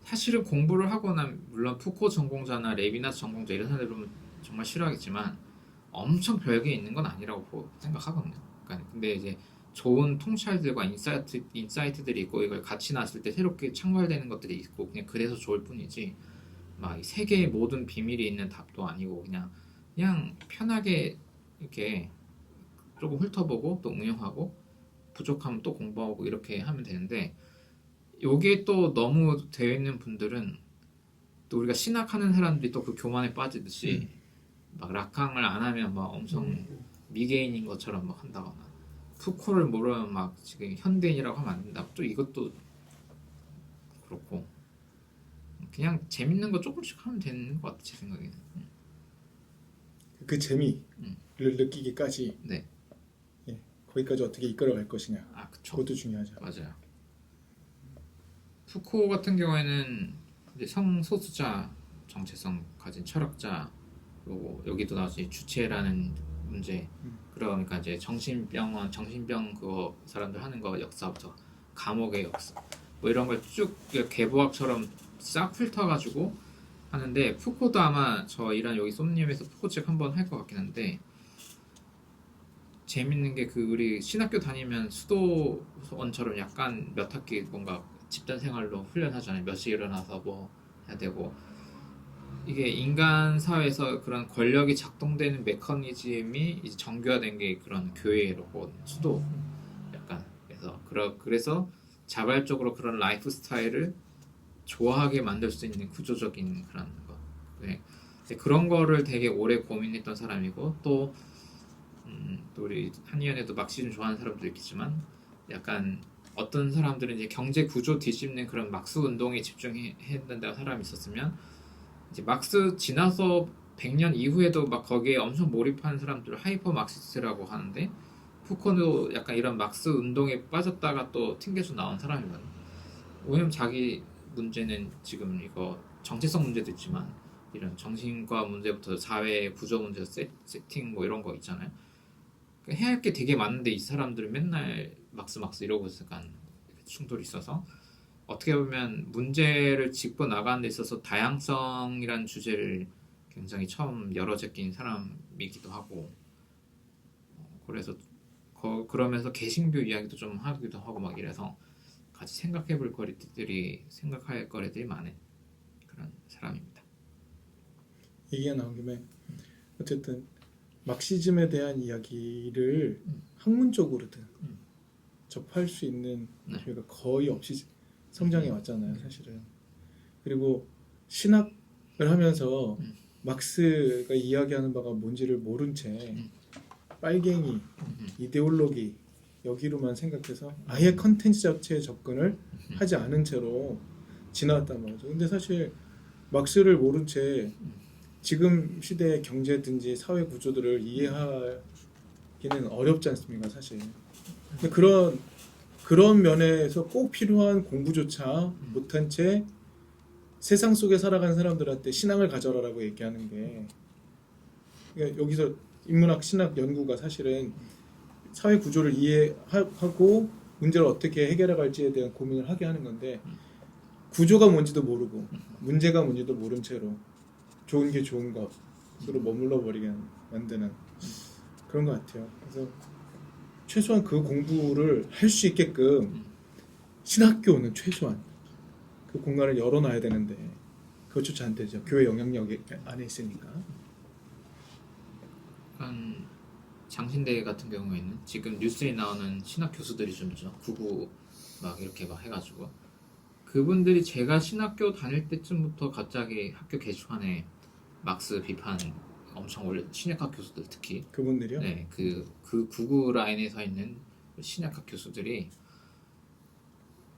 사실은 공부를 하거나 물론 푸코 전공자나 레비나스 전공자 이런 사람들 보면 정말 싫어하겠지만 엄청 별게 있는 건 아니라고 생각하거든요. 그러니까 근데 이제 좋은 통찰들과 인사이트들이 있고 이걸 같이 놨을 때 새롭게 창발되는 것들이 있고 그냥 그래서 좋을 뿐이지 막 세계의 모든 비밀이 있는 답도 아니고 그냥 편하게 이렇게 조금 훑어보고 또 응용하고 부족하면 또 공부하고 이렇게 하면 되는데 요게 또 너무 되어 있는 분들은 또 우리가 신학하는 사람들이 또 그 교만에 빠지듯이 막 락강을 안 하면 막 엄청 미개인인 것처럼 막 한다거나 푸코를 모르면 막 지금 현대인이라고 하면 안 된다. 또 이것도 그렇고 그냥 재밌는 거 조금씩 하면 되는 것 같아 제 생각에는. 그 재미를 느끼기까지 네. 거기까지 어떻게 이끌어갈 것이냐. 그쵸. 그것도 중요하죠. 맞아요. 푸코 같은 경우에는 이제 성소수자 정체성 가진 철학자 그리고 여기도 나오지 주체라는 문제 그러니까 이제 정신병 그거 사람들 하는 거 역사부터 감옥의 역사 뭐 이런 걸 쭉 개보학처럼 싹 훑어가지고 하는데 푸코도 아마 저 일한 여기 솜님에서 푸코 책 한번 할 것 같긴 한데 재밌는 게 그 우리 신학교 다니면 수도원처럼 약간 몇 학기 뭔가 집단 생활로 훈련하잖아요. 몇 시에 일어나서 뭐 해야 되고 이게 인간 사회에서 그런 권력이 작동되는 메커니즘이 이제 정교화된 게 그런 교회로 수도 약간 그래서 자발적으로 그런 라이프 스타일을 좋아하게 만들 수 있는 구조적인 그런 거. 네. 그런 거를 되게 오래 고민했던 사람이고 또 우리 한의원에도 막시즘 좋아하는 사람도 있겠지만 약간 어떤 사람들은 이제 경제 구조 뒤집는 그런 막스 운동에 집중했는다는 사람이 있었으면 이제 막스 지나서 100년 이후에도 막 거기에 엄청 몰입하는 사람들을 하이퍼 막시스트라고 하는데 푸코도 약간 이런 막스 운동에 빠졌다가 또 튕겨서 나온 사람이거든요. 왜냐면 자기 문제는 지금 이거 정체성 문제도 있지만 이런 정신과 문제부터 사회 구조 문제 세팅 뭐 이런 거 있잖아요. 해야 할 게 되게 많은데 이 사람들은 맨날 막스 이러고 있으니까 충돌이 있어서 어떻게 보면 문제를 짚고 나가는 데 있어서 다양성이라는 주제를 굉장히 처음 열어 제낀 사람이기도 하고 그래서 그러면서 개신교 이야기도 좀 하기도 하고 막 이래서 같이 생각할 거리들이 많은 그런 사람입니다. 얘기가 나온 김에 어쨌든 막시즘에 대한 이야기를 학문적으로든 접할 수 있는 기회가 거의 없이 성장해 왔잖아요, 사실은. 그리고 신학을 하면서 막스가 이야기하는 바가 뭔지를 모른 채 빨갱이, 이데올로기 여기로만 생각해서 아예 컨텐츠 자체에 접근을 하지 않은 채로 지나왔단 말이죠. 근데 사실 막스를 모른 채 지금 시대의 경제든지 사회 구조들을 이해하기는 어렵지 않습니까, 사실. 근데 그런 면에서 꼭 필요한 공부조차 못한 채 세상 속에 살아가는 사람들한테 신앙을 가져라라고 얘기하는 게 그러니까 여기서 인문학 신학 연구가 사실은 사회 구조를 이해하고 문제를 어떻게 해결해갈지에 대한 고민을 하게 하는 건데 구조가 뭔지도 모르고 문제가 뭔지도 모른 채로 좋은 게 좋은 것으로 머물러 버리게 만드는 그런 것 같아요. 그래서 최소한 그 공부를 할 수 있게끔 신학교는 최소한 그 공간을 열어놔야 되는데 그것조차 안 되죠. 교회 영향력 안에 있으니까. 장신대 같은 경우에는 지금 뉴스에 나오는 신학 교수들이 좀 있죠. 구구 막 이렇게 막 해가지고 그분들이 제가 신학교 다닐 때쯤부터 갑자기 학교 게시판에 막스 비판 엄청 올려 신약학 교수들 특히 그분들이요? 네, 그 구구 라인에 서 있는 신약학 교수들이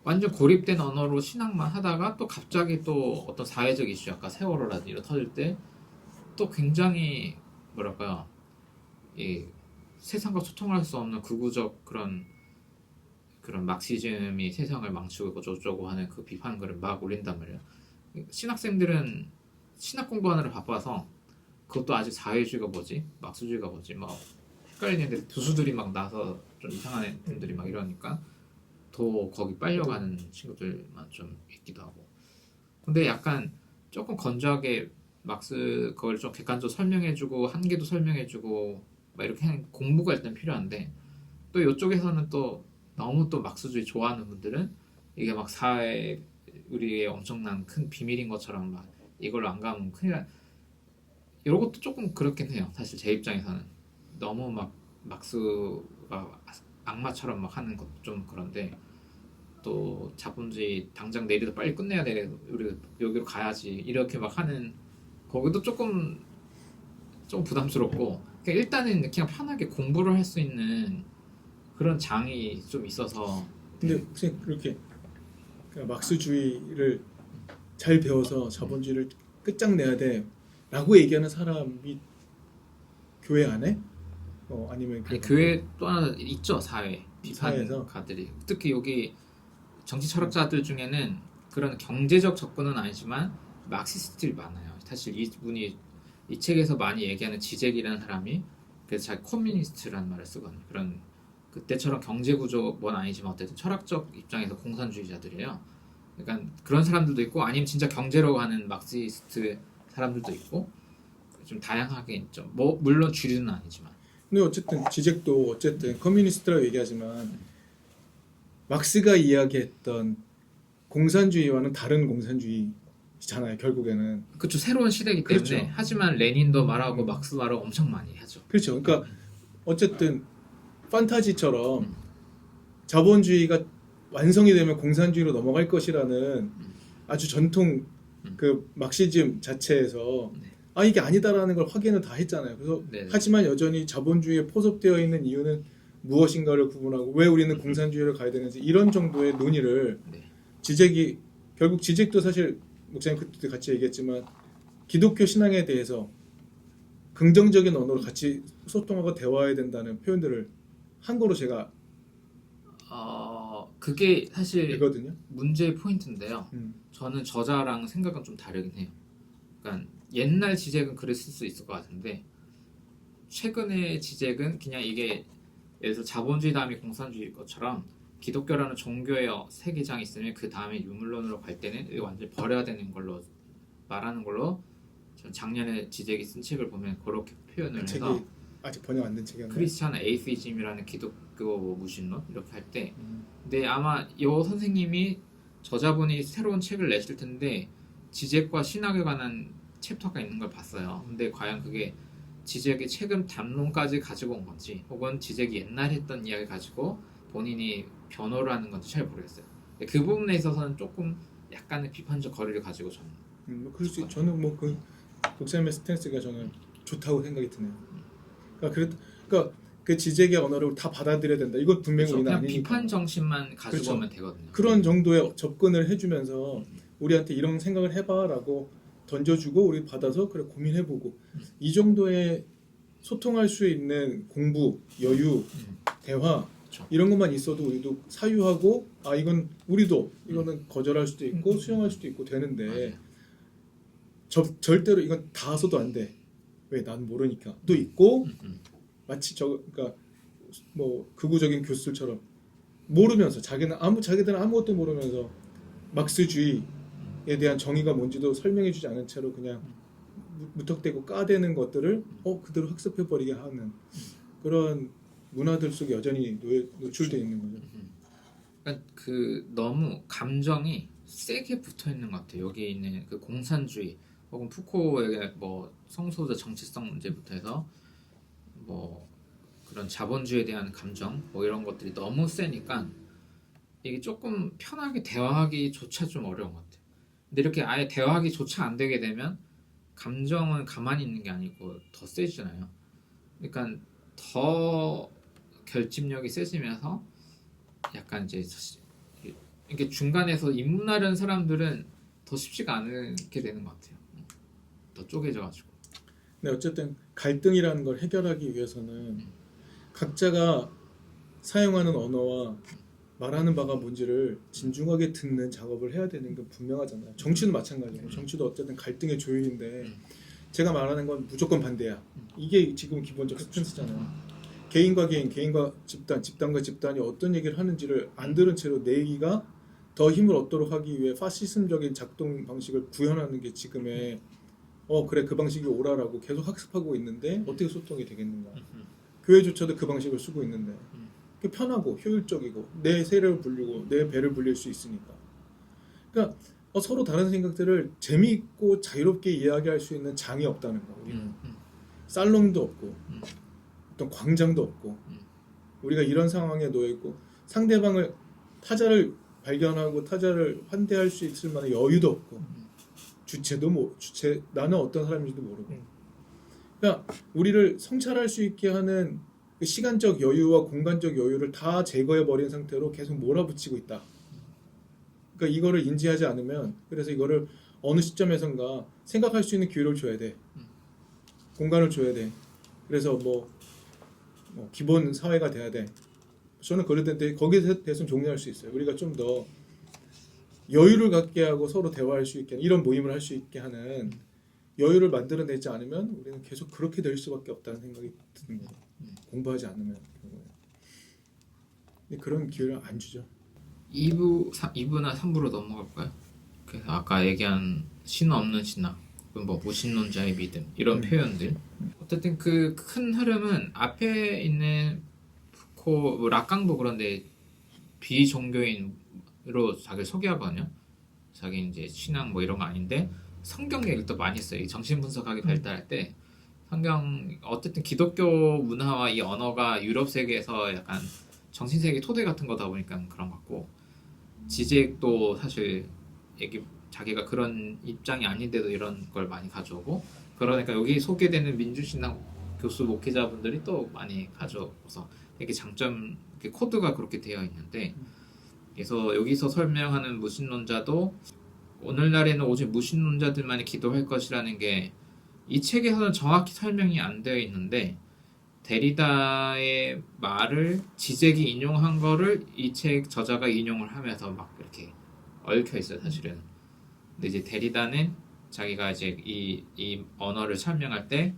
완전 고립된 언어로 신학만 하다가 또 갑자기 또 어떤 사회적 이슈 아까 세월호라든지 이런 터질 때 또 굉장히 뭐랄까요 이 세상과 소통할 수 없는 극우적 그런 막시즘이 세상을 망치고 어쩌고 하는 그 비판글을 막 올린단 말이에요. 신학생들은 신학 공부하느라 바빠서 그것도 아직 사회주의가 뭐지 막스주의가 뭐지 막 헷갈리는데 교수들이 막 나서 좀 이상한 애들이 막 이러니까 더 거기 빨려가는 친구들만 좀 있기도 하고. 근데 약간 조금 건조하게 막스 그걸 좀 객관적으로 설명해주고 한계도 설명해주고 막 이렇게 하는 공부가 일단 필요한데 또 이쪽에서는 또 너무 또 막스주의 좋아하는 분들은 이게 막 사회 우리의 엄청난 큰 비밀인 것처럼 막 이걸로 안 가면 큰일 나. 이런 것도 조금 그렇긴 해요. 사실 제 입장에서는 너무 막 막스가 악마처럼 막 하는 것도 좀 그런데 또 자본주의 당장 내일도 빨리 끝내야 돼. 우리 여기로 가야지. 이렇게 막 하는 거기도 좀 부담스럽고 그러니까 일단은 그냥 편하게 공부를 할 수 있는 그런 장이 좀 있어서 근데 혹시 그렇게 그러니까 막스주의를 잘 배워서 자본주의를 끝장내야 돼라고 얘기하는 사람이 교회 안에? 아니면 아니 교회 또 하나 있죠 사회 사회에서? 비판가들이 특히 여기 정치 철학자들 중에는 그런 경제적 접근은 아니지만 막시스트들이 많아요. 사실 이분이 이 책에서 많이 얘기하는 지젝이라는 사람이 그래서 잘 커뮤니스트라는 말을 쓰거든요. 그런 그때처럼 경제 구조는 아니지만 어쨌든 철학적 입장에서 공산주의자들이에요. 그러니까 그런 사람들도 있고 아니면 진짜 경제로 하는 막시스트 사람들도 있고 좀 다양하게 있죠. 뭐 물론 주류는 아니지만. 근데 어쨌든 지젝도 어쨌든 커뮤니스트라고 얘기하지만 막스가 이야기했던 공산주의와는 다른 공산주의잖아요. 결국에는. 그렇죠. 새로운 시대이기 때문에 그렇죠. 하지만 레닌도 말하고 막스 말을 엄청 많이 하죠. 그렇죠. 그러니까 어쨌든 판타지처럼 자본주의가 완성이 되면 공산주의로 넘어갈 것이라는 아주 전통 그 막시즘 자체에서 이게 아니다라는 걸 확인을 다 했잖아요. 그래서 네네. 하지만 여전히 자본주의에 포섭되어 있는 이유는 무엇인가를 구분하고 왜 우리는 공산주의를 가야 되는지 이런 정도의 논의를 네. 지젝이 결국 지젝도 사실 목사님 그때 같이 얘기했지만 기독교 신앙에 대해서 긍정적인 언어로 같이 소통하고 대화해야 된다는 표현들을 한 거로 제가 그게 사실 되거든요. 문제의 포인트인데요. 저는 저자랑 생각은 좀 다르긴 해요. 그러니까 옛날 지젝은 그랬을 수 있을 것 같은데 최근의 지젝은 그냥 이게 예를 들어 자본주의 다음에 공산주의일 것처럼 기독교라는 종교의 세계장이 있으면 그 다음에 유물론으로 갈 때는 이거 완전히 버려야 되는 걸로 말하는 걸로 전 작년에 지젝이 쓴 책을 보면 그렇게 표현을 책이 해서 아직 번역 안 된 책이었나요? 크리스찬 에이시즘이라는 기독교 무신론 이렇게 할 때 근데 아마 이 선생님이 저자분이 새로운 책을 내실 텐데 지젝과 신학에 관한 챕터가 있는 걸 봤어요. 근데 과연 그게 지젝의 최근 담론까지 가지고 온 건지 혹은 지젝이 옛날에 했던 이야기 가지고 본인이 변호를 하는 건지 잘 모르겠어요. 근데 그 부분에 있어서는 조금 약간의 비판적 거리를 가지고 저는 그럴 수 저는 뭐 그 독자님의 스탠스가 저는 좋다고 생각이 드네요. 그러니까 그 지젝의 언어를 다 받아들여야 된다. 이건 분명히 우리는 그냥 아니니까. 비판 정신만 가지고 그렇죠. 오면 되거든요. 그런 정도의 접근을 해주면서 우리한테 이런 생각을 해봐라고 던져주고 우리 받아서 그래 고민해보고 이 정도의 소통할 수 있는 공부, 여유, 대화 그렇죠. 이런 것만 있어도 우리도 사유하고 이건 우리도 이거는 거절할 수도 있고 수용할 수도 있고 되는데 맞아요. 절대로 이건 다 써도 안 돼. 왜? 난 모르니까. 또 있고 마치 그러니까 뭐 극우적인 교수들처럼 모르면서 자기들은 아무것도 모르면서 막스주의에 대한 정의가 뭔지도 설명해주지 않은 채로 그냥 무턱대고 까대는 것들을 그대로 학습해버리게 하는 그런 문화들 속에 여전히 노출되어 있는 거죠. 그러니까 그 너무 감정이 세게 붙어 있는 것 같아요. 여기 있는 그 공산주의 혹은 푸코의 뭐 성소자 정치성 문제부터 해서 뭐 그런 자본주의에 대한 감정 뭐 이런 것들이 너무 세니까 이게 조금 편하게 대화하기조차 좀 어려운 것 같아요. 근데 이렇게 아예 대화하기조차 안 되게 되면 감정은 가만히 있는 게 아니고 더 세지잖아요. 그러니까 더 결집력이 세지면서 약간 이제 이게 중간에서 입문하려는 사람들은 더 쉽지가 않게 되는 것 같아요. 더 쪼개져가지고. 근데 어쨌든 갈등이라는 걸 해결하기 위해서는 각자가 사용하는 언어와 말하는 바가 뭔지를 진중하게 듣는 작업을 해야 되는 건 분명하잖아요. 정치도 마찬가지예요. 정치도 어쨌든 갈등의 조율인데 제가 말하는 건 무조건 반대야. 이게 지금 기본적 스탠스잖아요. 개인과 개인, 개인과 집단, 집단과 집단이 어떤 얘기를 하는지를 안 들은 채로 내 얘기가 더 힘을 얻도록 하기 위해 파시즘적인 작동 방식을 구현하는 게 지금의 그래 그 방식이 옳아라고 계속 학습하고 있는데 어떻게 소통이 되겠는가. 교회조차도 그 방식을 쓰고 있는데 그게 편하고 효율적이고 내 세를 불리고 내 배를 불릴 수 있으니까. 그러니까 서로 다른 생각들을 재미있고 자유롭게 이야기할 수 있는 장이 없다는 거. 우리는 살롱도 없고 어떤 광장도 없고 우리가 이런 상황에 놓여 있고 상대방을 타자를 발견하고 타자를 환대할 수 있을 만한 여유도 없고 주체 나는 어떤 사람인지도 모르고. 그러니까 우리를 성찰할 수 있게 하는 그 시간적 여유와 공간적 여유를 다 제거해 버린 상태로 계속 몰아붙이고 있다. 그러니까 이거를 인지하지 않으면 그래서 이거를 어느 시점에선가 생각할 수 있는 기회를 줘야 돼. 공간을 줘야 돼. 그래서 뭐 기본 사회가 돼야 돼. 저는 그럴 때 거기에 대해서는 종료할 수 있어요. 우리가 좀 더 여유를 갖게 하고 서로 대화할 수 있게 이런 모임을 할 수 있게 하는 여유를 만들어내지 않으면 우리는 계속 그렇게 될 수밖에 없다는 생각이 드는 거예요. 공부하지 않으면. 근데 그런 기회를 안 주죠. 2부나 3부로 넘어갈까요? 그래서 아까 얘기한 신 없는 신학, 뭐 무신론자의 믿음 이런 표현들. 어쨌든 그 큰 흐름은 앞에 있는 푸코, 뭐 락강도 그런데 비종교인으로 자기를 소개하거든요. 자기 이제 신앙 뭐 이런 거 아닌데 성경 얘기를 또 많이 써요. 이 정신 분석학이 발달할 때 성경 어쨌든 기독교 문화와 이 언어가 유럽 세계에서 약간 정신 세계 토대 같은 거다 보니까 그런 것 같고 지식도 사실 자기가 그런 입장이 아닌데도 이런 걸 많이 가져오고 그러니까 여기 소개되는 민주신앙 교수 목회자분들이 또 많이 가져와서 이렇게 장점 이렇게 코드가 그렇게 되어 있는데 그래서 여기서 설명하는 무신론자도 오늘날에는 오직 무신론자들만이 기도할 것이라는 게 이 책에서는 정확히 설명이 안 되어 있는데 데리다의 말을 지잭이 인용한 거를 이 책 저자가 인용을 하면서 막 이렇게 얽혀 있어요 사실은. 근데 이제 데리다는 자기가 이제 이 언어를 설명할 때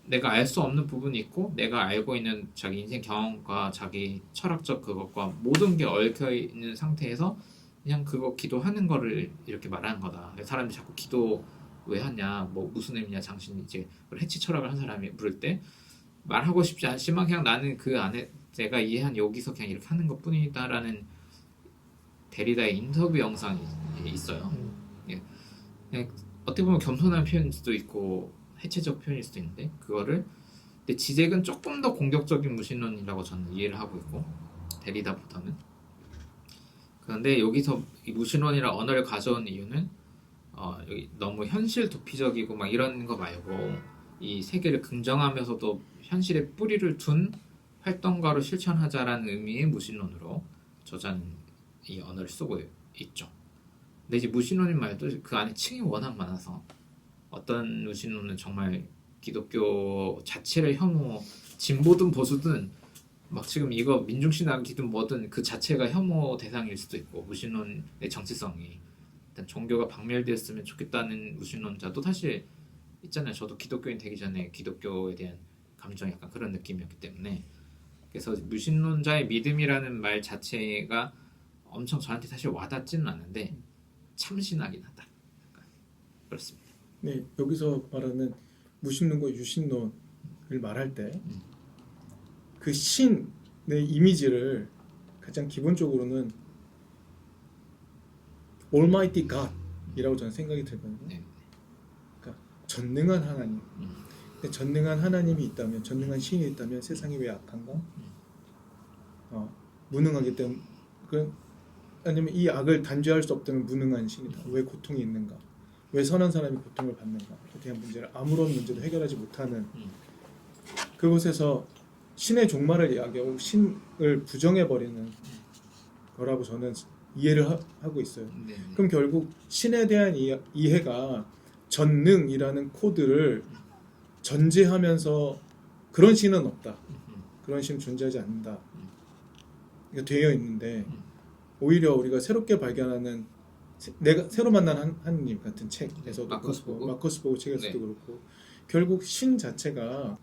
내가 알 수 없는 부분이 있고 내가 알고 있는 자기 인생 경험과 자기 철학적 그것과 모든 게 얽혀 있는 상태에서 그냥 그거 기도하는 거를 이렇게 말하는 거다. 사람들이 자꾸 기도 왜 하냐, 뭐 무슨 의미냐, 당신이 이제 해치 철학을 한 사람이 물을 때 말하고 싶지 않지만 그냥 나는 그 안에 내가 이해한 여기서 그냥 이렇게 하는 것 뿐이다라는 데리다의 인터뷰 영상이 있어요. 예. 그냥 어떻게 보면 겸손한 표현일 수도 있고 해체적 표현일 수도 있는데 그거를 근데 지잭은 조금 더 공격적인 무신론이라고 저는 이해를 하고 있고 데리다보다는 그런데 여기서 이 무신론이라 언어를 가져온 이유는 여기 너무 현실 도피적이고 막 이런 거 말고 이 세계를 긍정하면서도 현실에 뿌리를 둔 활동가로 실천하자라는 의미의 무신론으로 저자는 이 언어를 쓰고 있죠. 근데 이제 무신론인 말도 그 안에 층이 워낙 많아서 어떤 무신론은 정말 기독교 자체를 혐오, 진보든 보수든 막 지금 이거 민중신학이든 뭐든 그 자체가 혐오 대상일 수도 있고 무신론의 정체성이 일단 종교가 박멸되었으면 좋겠다는 무신론자도 사실 있잖아요. 저도 기독교인 되기 전에 기독교에 대한 감정이 약간 그런 느낌이었기 때문에 그래서 무신론자의 믿음이라는 말 자체가 엄청 저한테 사실 와닿지는 않는데 참신하긴 하다. 그렇습니다. 네, 여기서 말하는 무신론과 유신론을 말할 때 그 신의 이미지를 가장 기본적으로는 Almighty God이라고 저는 생각이 들거든요. 네. 그러니까 전능한 하나님. 근데 전능한 하나님이 있다면, 전능한 신이 있다면 세상이 왜 악한가? 무능하기 때문에, 아니면 이 악을 단죄할 수 없다면 무능한 신이다. 왜 고통이 있는가? 왜 선한 사람이 고통을 받는가? 에 대한 문제를 아무런 문제도 해결하지 못하는 그곳에서 신의 종말을 이야기하고 신을 부정해버리는 거라고 저는 이해를 하고 있어요. 네. 그럼 결국 신에 대한 이해가 전능이라는 코드를 전제하면서 그런 신은 없다. 그런 신은 존재하지 않는다. 이게 되어 있는데 오히려 우리가 새롭게 발견하는 내가 새로 만난 하느님 같은 책에서도 마커스 그렇고, 보고? 마커스 보고 책에서도 네. 그렇고 결국 신 자체가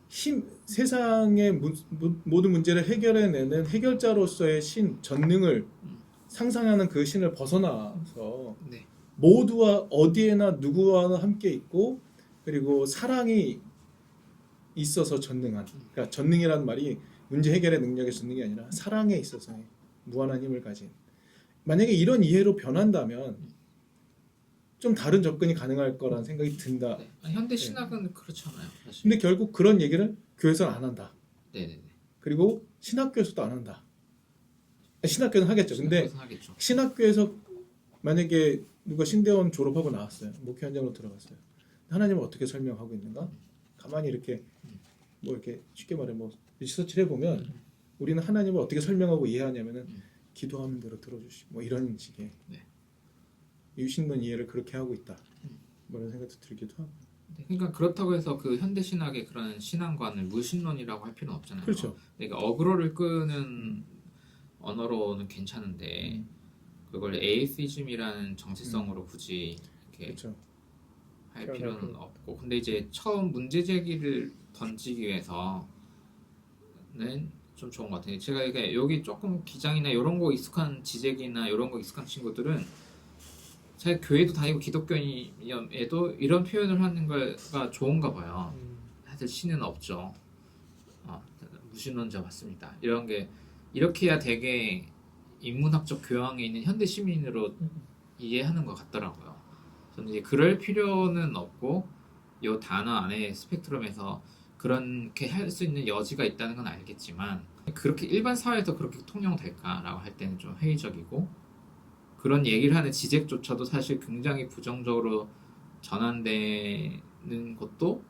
세상의 모든 문제를 해결해내는 해결자로서의 신, 전능을 상상하는 그 신을 벗어나서 네. 모두와 어디에나 누구와 함께 있고 그리고 사랑이 있어서 전능한 그러니까 전능이라는 말이 문제 해결의 능력의 전능이 아니라 사랑에 있어서의 무한한 힘을 가진 만약에 이런 이해로 변한다면 좀 다른 접근이 가능할 거라는 생각이 든다. 네. 현대 신학은 그렇잖아요. 사실. 근데 결국 그런 얘기를 교회에서는 안 한다. 네네네. 그리고 신학교에서도 안 한다. 신학교는 하겠죠. 근데 신학교에서 하겠죠. 신학교에서 만약에 누가 신대원 졸업하고 나왔어요. 목회 현장으로 들어갔어요. 하나님을 어떻게 설명하고 있는가? 가만히 이렇게 뭐 이렇게 쉽게 말해 뭐 리서치를 해보면 우리는 하나님을 어떻게 설명하고 이해하냐면은 기도하는 대로 들어주시고 뭐 이런 식의 네. 유신론 이해를 그렇게 하고 있다. 뭐 이런 생각도 들기도 하고. 네, 그러니까 그렇다고 해서 그 현대 신학의 그런 신앙관을 무신론이라고 할 필요는 없잖아요. 그렇죠. 그러니까 어그로를 끄는 언어로는 괜찮은데 그걸 에이시즘이라는 정체성으로 굳이 이렇게 그렇죠. 할 그러니까 필요는 없고, 근데 이제 처음 문제 제기를 던지기 위해서는 좀 좋은 것 같아요. 제가 이게 여기 조금 기장이나 이런 거 익숙한 지적이나 이런 거 익숙한 친구들은 제가 교회도 다니고 기독교인에도 이런 표현을 하는 거가 좋은가 봐요. 사실 신은 없죠. 무신론자 맞습니다. 이런 게 이렇게 해야 되게 인문학적 교양에 있는 현대 시민으로 이해하는 것 같더라고요. 저는 이제 그럴 필요는 없고 이 단어 안에 스펙트럼에서 그렇게 할 수 있는 여지가 있다는 건 알겠지만 그렇게 일반 사회에서 그렇게 통용될까라고 할 때는 좀 회의적이고 그런 얘기를 하는 지적조차도 사실 굉장히 부정적으로 전환되는 것도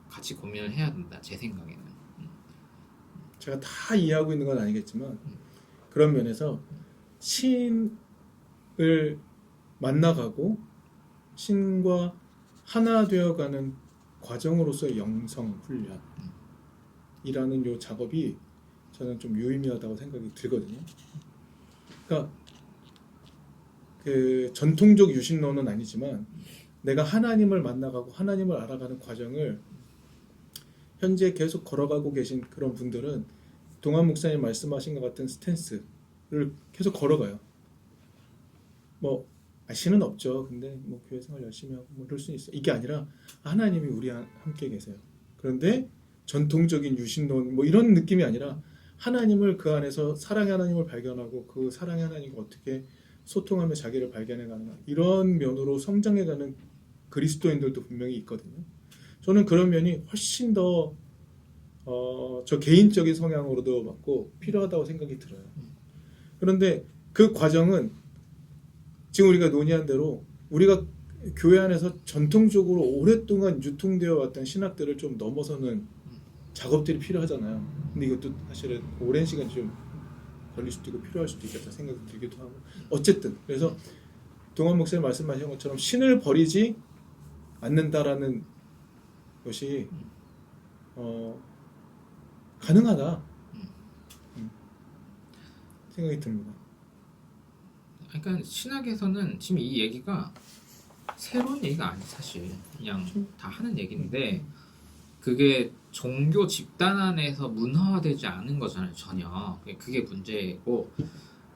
같이 고민을 해야 된다. 제 생각에는. 제가 다 이해하고 있는 건 아니겠지만 그런 면에서 신을 만나가고 신과 하나 되어가는 과정으로서의 영성 훈련이라는 요 작업이 저는 좀 유의미하다고 생각이 들거든요. 그러니까 그 전통적 유신론은 아니지만 내가 하나님을 만나가고 하나님을 알아가는 과정을 현재 계속 걸어가고 계신 그런 분들은 동안 목사님 말씀하신 것 같은 스탠스를 계속 걸어가요. 뭐 신은 없죠. 근데 뭐 교회 생활 열심히 하고 뭐 그럴 수 있어. 이게 아니라 하나님이 우리 함께 계세요. 그런데 전통적인 유신론 뭐 이런 느낌이 아니라 하나님을 그 안에서 사랑의 하나님을 발견하고 그 사랑의 하나님과 어떻게 소통하며 자기를 발견해가는 이런 면으로 성장해가는 그리스도인들도 분명히 있거든요. 저는 그런 면이 훨씬 더 저 개인적인 성향으로도 맞고 필요하다고 생각이 들어요. 그런데 그 과정은 지금 우리가 논의한 대로 우리가 교회 안에서 전통적으로 오랫동안 유통되어 왔던 신학들을 좀 넘어서는 작업들이 필요하잖아요. 근데 이것도 사실은 오랜 시간 좀 걸릴 수도 있고 필요할 수도 있겠다 생각이 들기도 하고 어쨌든 그래서 동안 목사님 말씀하신 것처럼 신을 버리지 않는다라는 것이 가능하다 생각이 듭니다. 그러니까 신학에서는 지금 이 얘기가 새로운 얘기가 아니 사실 그냥 다 하는 얘기인데 그게 종교 집단 안에서 문화화되지 않은 거잖아요 전혀. 그게 문제고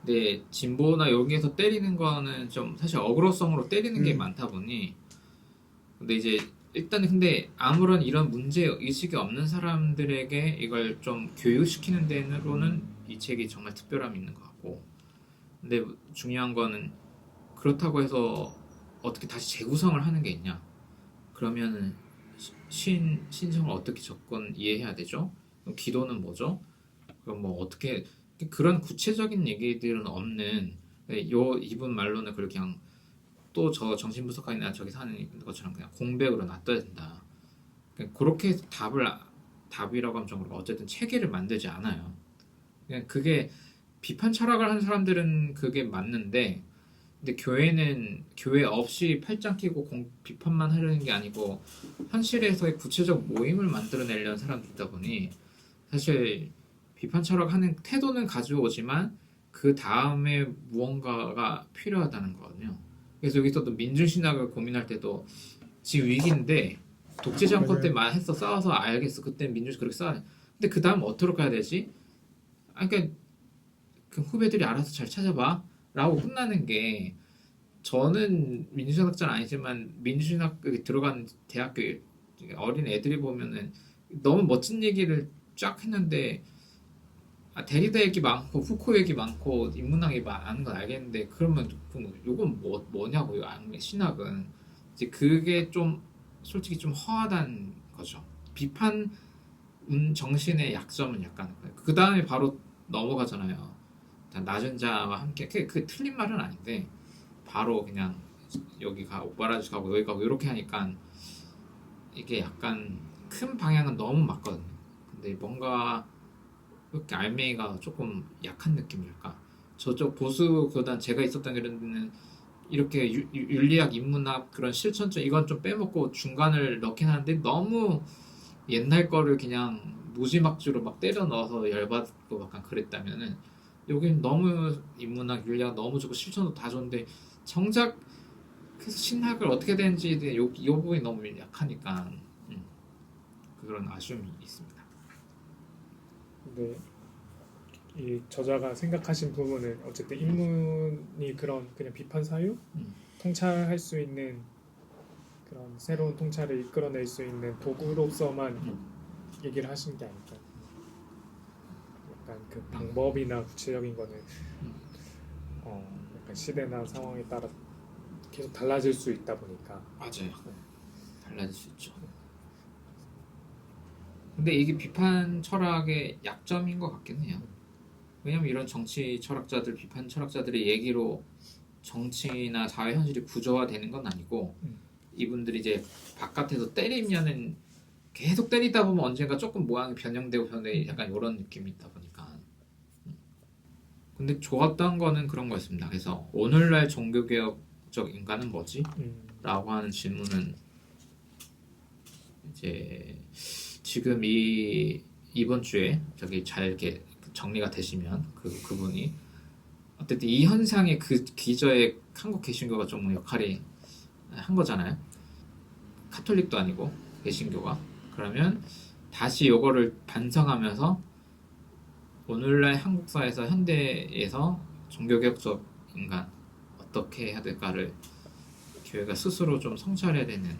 근데 진보나 여기에서 때리는 거는 좀 사실 어그로성으로 때리는 게 많다 보니 근데 이제 일단 근데 아무런 이런 문제 의식이 없는 사람들에게 이걸 좀 교육시키는 데로는 이 책이 정말 특별함이 있는 것 같고 근데 중요한 거는 그렇다고 해서 어떻게 다시 재구성을 하는 게 있냐 그러면은 신성을 어떻게 이해해야 되죠? 그럼 기도는 뭐죠? 그럼 뭐 어떻게 그런 구체적인 얘기들은 없는 이분 말로는 그렇게 그냥 또 저 정신분석학이나 저기 사는 것처럼 그냥 공백으로 놔둬야 된다. 그렇게 해서 답이라고 하면 좀 그렇고 어쨌든 체계를 만들지 않아요. 그냥 그게 비판 철학을 하는 사람들은 그게 맞는데 근데 교회는 교회 없이 팔짱 끼고 비판만 하려는 게 아니고 현실에서의 구체적 모임을 만들어내려는 사람들이다 보니 사실 비판 철학하는 태도는 가져오지만 그 다음에 무언가가 필요하다는 거거든요. 그래서 여기서도 민주신학을 고민할 때도 지금 위기인데 독재 정권 때 말 했어 싸워서 알겠어 그때 민주 그렇게 싸워. 근데 그 다음 어떻게 가야 되지? 그러니까 그 후배들이 알아서 잘 찾아봐라고 끝나는 게 저는 민주신학자는 아니지만 민주신학 들어간 대학교 어린 애들이 보면은 너무 멋진 얘기를 쫙 했는데 데리다 얘기 많고 후코 얘기 많고 인문학 얘기 많은 건 알겠는데 그러면 요건 뭐냐고요? 신학은 이제 그게 좀 솔직히 좀 허하다는 거죠. 비판 정신의 약점은 약간 그 다음에 바로 넘어가잖아요. 낮은 자와 함께 그 틀린 말은 아닌데 바로 그냥 여기 오빠라지 가고 여기 가고 이렇게 하니까 이게 약간 큰 방향은 너무 맞거든요. 근데 뭔가 이렇게 알맹이가 조금 약한 느낌일까? 저쪽 보수 교단 제가 있었던 데는 이렇게 윤리학, 인문학 그런 실천적 이건 좀 빼먹고 중간을 넣긴 하는데 너무 옛날 거를 그냥 무지막지로 막 때려 넣어서 열받고 약간 그랬다면은 여기는 너무 인문학, 윤리학 너무 좋고 실천도 다 좋은데 정작 그래서 신학을 어떻게 되는지에 대해 이 부분이 너무 약하니까 그런 아쉬움이 있습니다. 근데 이 저자가 생각하신 부분은 어쨌든 인문이 그런 그냥 비판 사유 통찰할 수 있는 그런 새로운 통찰을 이끌어낼 수 있는 도구로서만 얘기를 하신 게 아닐까. 약간 그 방법이나 구체적인 거는 약간 시대나 상황에 따라 계속 달라질 수 있다 보니까. 맞아요. 달라질 수 있죠. 근데 이게 비판 철학의 약점인 것 같긴 해요. 왜냐면 이런 정치 철학자들, 비판 철학자들의 얘기로 정치나 사회 현실이 구조화되는 건 아니고 이분들이 이제 바깥에서 때리면은 계속 때리다 보면 언젠가 조금 모양이 변형되고 약간 이런 느낌이 있다 보니까. 근데 좋았던 거는 그런 거였습니다. 그래서 오늘날 종교개혁적 인간은 뭐지? 라고 하는 질문은 이제 지금 이번 주에 저기 잘 이렇게 정리가 되시면 그분이 어쨌든 이 현상의 그 기저에 한국 개신교가 좀 역할이 한 거잖아요. 카톨릭도 아니고 개신교가. 그러면 다시 이거를 반성하면서 오늘날 한국사에서 현대에서 종교개혁적 인간 어떻게 해야 될까를 교회가 스스로 좀 성찰해야 되는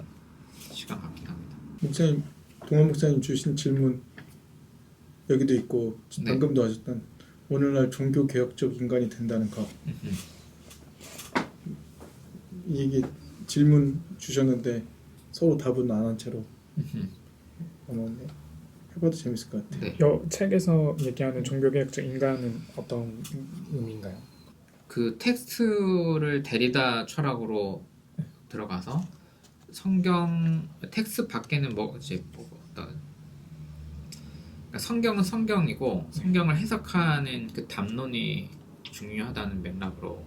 시간 같긴 합니다. 목사님, 동원 목사님 주신 질문 여기도 있고 방금도 하셨던 오늘날 종교 개혁적 인간이 된다는 거. 이게 질문 주셨는데 서로 답은 안 한 채로 한번 해봐도 재밌을 것 같아요. 네. 이 책에서 얘기하는 종교개혁적 인간은 어떤 의미인가요? 그 텍스트를 데리다 철학으로 들어가서 성경 텍스트 밖에는 그러니까 성경은 성경이고 성경을 해석하는 그 담론이 중요하다는 맥락으로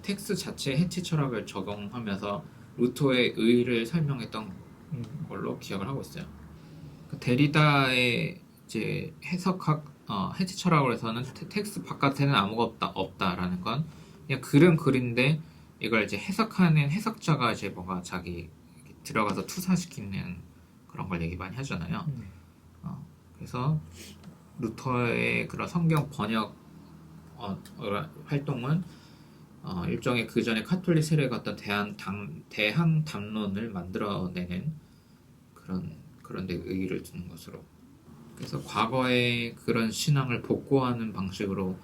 텍스트 자체에 해치 철학을 적용하면서 루터의 의를 설명했던 걸로 기억을 하고 있어요. 그 데리다의 이제 해치 철학으로 해서는 텍스트 바깥에는 아무것도 없다라는 건 그냥 글은 글인데 이걸 이제 해석하는 해석자가 이제 뭔가 자기 들어가서 투사시키는 그런 걸 얘기 많이 하잖아요. 그래서 루터의 그런 성경 번역 활동은 일종의 그 전에 카톨릭 세례가 어떤 대항 담론을 만들어내는 그런 데 의의를 두는 것으로. 그래서 과거의 그런 신앙을 복구하는 방식으로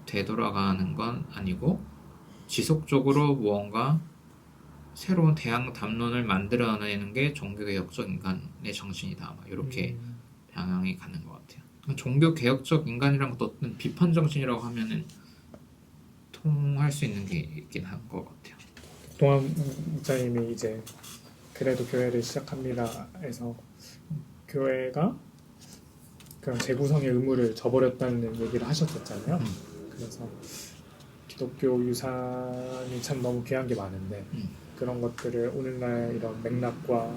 되돌아가는 건 아니고 지속적으로 무언가 새로운 대학 담론을 만들어내는 게 종교개혁적 인간의 정신이다. 막 이렇게 방향이 가는 것 같아요. 종교개혁적 인간이란 것도 어떤 비판 정신이라고 하면은 통할 수 있는 게 있긴 한 것 같아요. 동환 목사님이 이제 그래도 교회를 시작합니다 해서 교회가 그런 재구성의 의무를 저버렸다는 얘기를 하셨었잖아요. 그래서 기독교 유산이 참 너무 귀한 게 많은데 그런 것들을 오늘날 이런 맥락과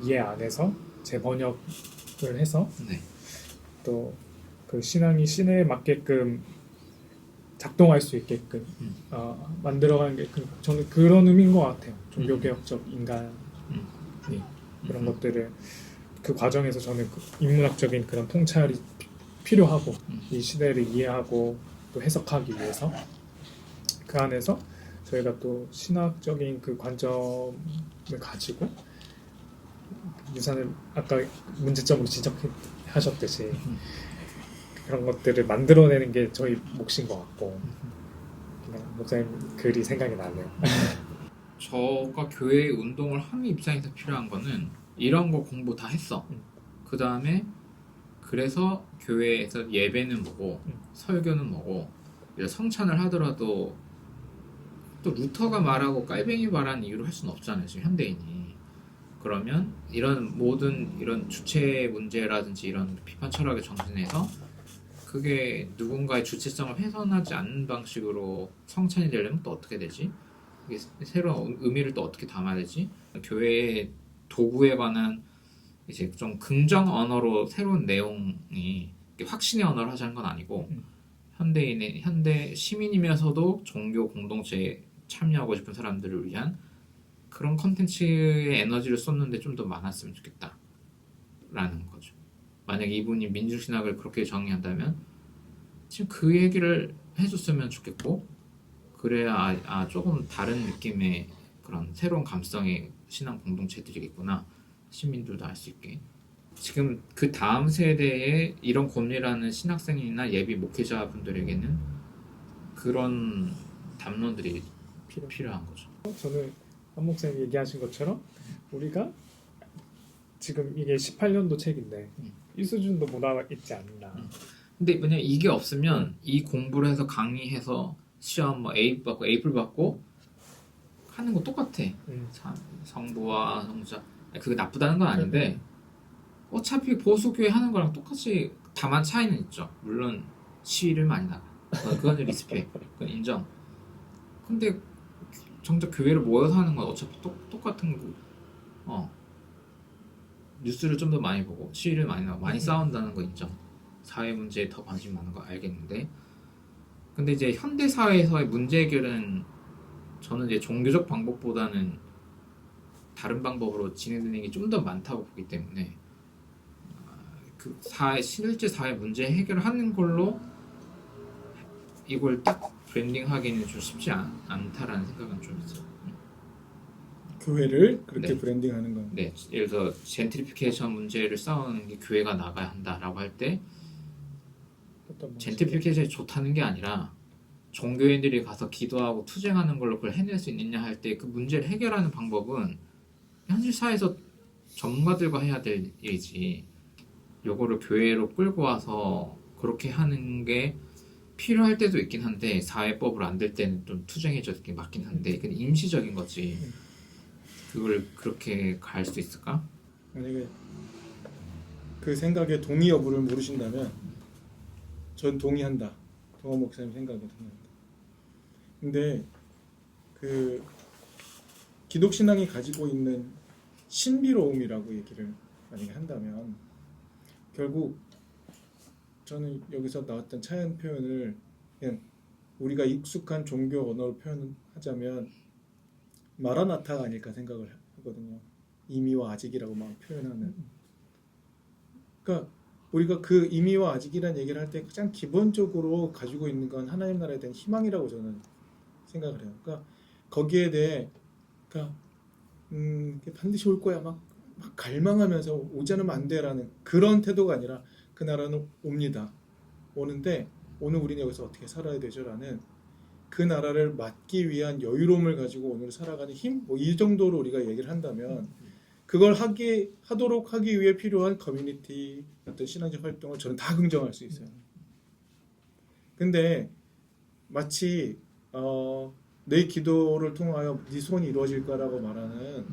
이해 안에서 재번역을 해서 네. 또 그 신앙이 신에 맞게끔 작동할 수 있게끔 만들어가는 게 저는 그런 의미인 것 같아요. 종교개혁적 인간이 그런 것들을 그 과정에서 저는 그 인문학적인 그런 통찰이 필요하고 이 시대를 이해하고 또 해석하기 위해서 그 안에서 저희가 또 신학적인 그 관점을 가지고 유산을 아까 문제점으로 지적하셨듯이 그런 것들을 만들어내는 게 저희 몫인 것 같고 그냥 목사님 글이 생각이 나네요. 저가 교회 운동을 하는 입장에서 필요한 거는 이런 거 공부 다 했어. 그 다음에 그래서 교회에서 예배는 뭐고 설교는 뭐고 성찬을 하더라도 또 루터가 말하고 깔뱅이 말하는 이유로 할 수는 없잖아요. 지금 현대인이. 그러면 이런 모든 이런 주체 문제라든지 이런 비판 철학의 정신에서 그게 누군가의 주체성을 훼손하지 않는 방식으로 성찬이 되려면 또 어떻게 되지? 이게 새로운 의미를 또 어떻게 담아야 되지? 교회의 도구에 관한 이제 좀 긍정 언어로 새로운 내용이 확신의 언어를 하자는 건 아니고 현대 시민이면서도 종교 공동체에 참여하고 싶은 사람들을 위한 그런 컨텐츠에 에너지를 쏟는데 좀 더 많았으면 좋겠다라는 거죠. 만약 이분이 민주신학을 그렇게 정의한다면 지금 그 얘기를 해줬으면 좋겠고 그래야 조금 다른 느낌의 그런 새로운 감성의 신앙 공동체들이겠구나 시민들도 알 수 있게 지금 그 다음 세대에 이런 고민하는 신학생이나 예비 목회자분들에게는 그런 담론들이 필요한 거죠. 저는 한 목사님 얘기하신 것처럼 우리가 지금 이게 18년도 책인데 이 수준도 못 있지 않나. 근데 만약 이게 없으면 이 공부를 해서 강의해서 시험 뭐 A 받고 A플 받고 하는 거 똑같아. 성부와 성자 그게 나쁘다는 건 아닌데 어차피 보수교회 하는 거랑 똑같이 다만 차이는 있죠. 물론 시위를 많이 나가. 그건 리스펙. 그건 인정. 근데 정작 교회를 모여서 하는 건 어차피 똑같은 거. 뉴스를 좀 더 많이 보고 시위를 많이 나고 많이 싸운다는 거 인정. 사회 문제에 더 관심 많은 거 알겠는데 근데 이제 현대 사회에서의 문제 해결은 저는 이제 종교적 방법보다는 다른 방법으로 진행되는 게 좀 더 많다고 보기 때문에 그 실제 사회 문제 해결을 하는 걸로 이걸 딱 브랜딩하기는 좀 쉽지 않다라는 생각은 좀 있어요. 교회를 그렇게 네. 브랜딩하는 건. 네, 예를 들어 젠트리피케이션 문제를 싸우는 게 교회가 나가야 한다라고 할 때 젠트리피케이션이 좋다는 게 아니라 종교인들이 가서 기도하고 투쟁하는 걸로 그걸 해낼 수 있느냐 할 때 그 문제를 해결하는 방법은 현실 사회에서 전문가들과 해야 될 일이지 요거를 교회로 끌고 와서 그렇게 하는 게 필요할 때도 있긴 한데 사회법으로 안 될 때는 좀 투쟁해줘야 게 맞긴 한데 그건 임시적인 거지 그걸 그렇게 갈 수 있을까? 만약에 그 생각에 동의 여부를 모르신다면 전 동의한다. 동원 목사님 생각에 동의한다. 근데 그 기독신앙이 가지고 있는 신비로움이라고 얘기를 만약에 한다면 결국 저는 여기서 나왔던 차이한 표현을 그냥 우리가 익숙한 종교 언어로 표현하자면 마라나타가 아닐까 생각을 하거든요. 이미와 아직이라고 막 표현하는. 그러니까 우리가 그 이미와 아직이라는 얘기를 할 때 가장 기본적으로 가지고 있는 건 하나님 나라에 대한 희망이라고 저는 생각을 해요. 그러니까 거기에 대해 그러니까 반드시 올 거야 막 갈망하면서 오지 않으면 안 돼라는 그런 태도가 아니라 그 나라는 옵니다. 오는데 오늘 우리는 여기서 어떻게 살아야 되죠라는 그 나라를 맡기 위한 여유로움을 가지고 오늘 살아가는 힘, 뭐 이 정도로 우리가 얘기를 한다면 그걸 하도록 하기 위해 필요한 커뮤니티 어떤 신앙적 활동을 저는 다 긍정할 수 있어요. 근데 마치 내 기도를 통하여 네 소원이 이루어질까라고 말하는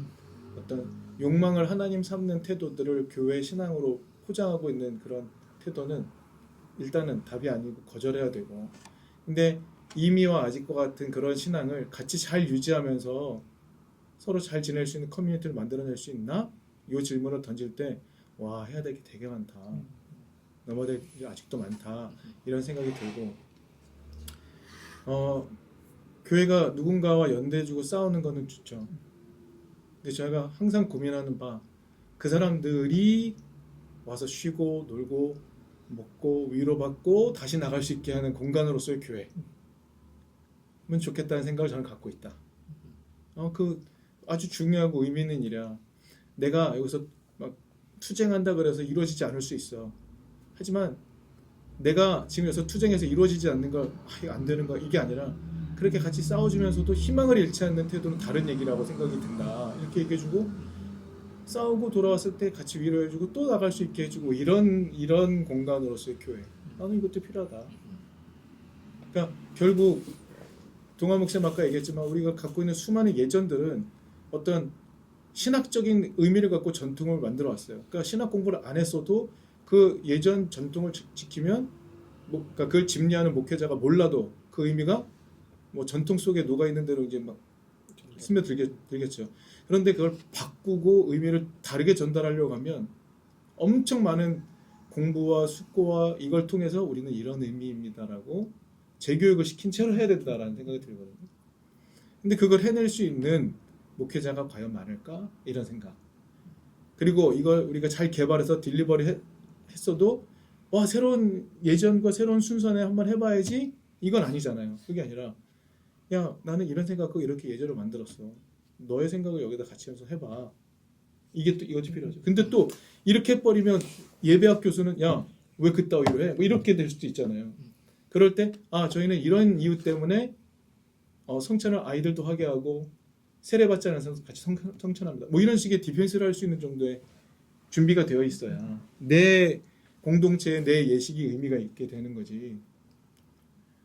어떤 욕망을 하나님 삼는 태도들을 교회 신앙으로 포장하고 있는 그런 태도는 일단은 답이 아니고 거절해야 되고, 근데 이미와 아직과 같은 그런 신앙을 같이 잘 유지하면서 서로 잘 지낼 수 있는 커뮤니티를 만들어낼 수 있나? 이 질문을 던질 때 와, 해야 될 게 되게 많다, 넘어야 될 게 아직도 많다, 이런 생각이 들고, 교회가 누군가와 연대해주고 싸우는 거는 좋죠. 근데 제가 항상 고민하는 바, 그 사람들이 와서 쉬고 놀고 먹고 위로받고 다시 나갈 수 있게 하는 공간으로서의 교회면 좋겠다는 생각을 저는 갖고 있다. 그 아주 중요하고 의미 있는 일이야. 내가 여기서 막 투쟁한다 그래서 이루어지지 않을 수 있어. 하지만 내가 지금 여기서 투쟁해서 이루어지지 않는 거, 이거 안 되는 거, 이게 아니라 그렇게 같이 싸워주면서도 희망을 잃지 않는 태도는 다른 얘기라고 생각이 든다. 이렇게 얘기해주고, 싸우고 돌아왔을 때 같이 위로해주고 또 나갈 수 있게 해주고, 이런 공간으로서의 교회, 나는 이것도 필요하다. 그러니까 결국 동아 목사님 아까 얘기했지만 우리가 갖고 있는 수많은 예전들은 어떤 신학적인 의미를 갖고 전통을 만들어 왔어요. 그러니까 신학 공부를 안 했어도 그 예전 전통을 지키면, 그러니까 그걸 집리하는 목회자가 몰라도 그 의미가 뭐 전통 속에 녹아 있는 대로 이제 막 스며들겠죠. 그런데 그걸 바꾸고 의미를 다르게 전달하려고 하면 엄청 많은 공부와 숙고와 이걸 통해서 우리는 이런 의미입니다라고 재교육을 시킨 채로 해야 된다라는 생각이 들거든요. 근데 그걸 해낼 수 있는 목회자가 과연 많을까? 이런 생각. 그리고 이걸 우리가 잘 개발해서 딜리버리 했어도 새로운 예전과 새로운 순서에 한번 해봐야지, 이건 아니잖아요. 그게 아니라 야, 나는 이런 생각하고 이렇게 예절을 만들었어, 너의 생각을 여기다 같이 해서 해봐. 이것도 필요하죠. 근데 또 이렇게 해버리면 예배학 교수는 야, 왜 그따위로 해? 뭐 이렇게 될 수도 있잖아요. 그럴 때 저희는 이런 이유 때문에 성찬을 아이들도 하게 하고 세례받지 않은 사람 같이 성찬합니다. 뭐 이런 식의 디펜스를 할 수 있는 정도의 준비가 되어 있어야 내 공동체에 내 예식이 의미가 있게 되는 거지.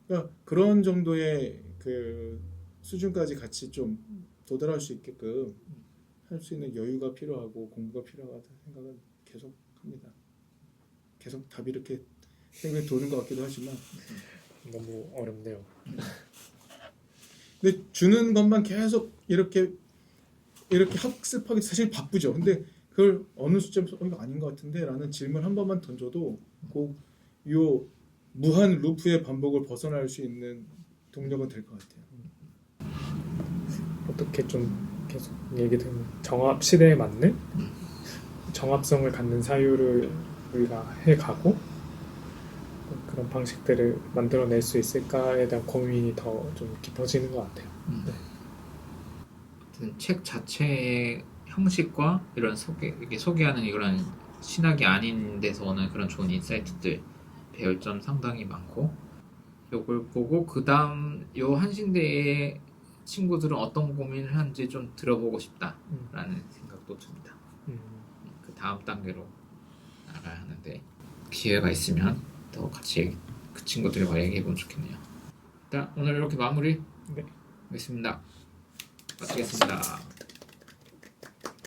그러니까 그런 정도의 그 수준까지 같이 좀 도달할 수 있게끔 할 수 있는 여유가 필요하고 공부가 필요하다는 생각은 계속 합니다. 계속 답이 이렇게 생각이 도는 것 같기도 하지만 너무 어렵네요. 근데 주는 것만 계속 이렇게 학습하기 사실 바쁘죠. 근데 그걸 어느 시점에서 이거 아닌 것 같은데 라는 질문 한 번만 던져도 꼭 요 무한 루프의 반복을 벗어날 수 있는 동력은 될 것 같아요. 어떻게 좀 계속 얘기된 정합 시대에 맞는 정합성을 갖는 사유를 우리가 해가고 그런 방식들을 만들어낼 수 있을까에 대한 고민이 더 좀 깊어지는 것 같아요. 네. 책 자체의 형식과 이런 소개하는 이런 신학이 아닌 데서 오는 그런 좋은 인사이트들, 배울 점 상당히 많고, 요걸 보고 그 다음 요 한신대의 친구들은 어떤 고민을 하는지 좀 들어보고 싶다라는 생각도 듭니다. 그 다음 단계로 나가야 하는데 기회가 있으면 더 같이 그 친구들과 얘기해보면 좋겠네요. 일단 오늘 이렇게 마무리 하겠습니다. 마치겠습니다.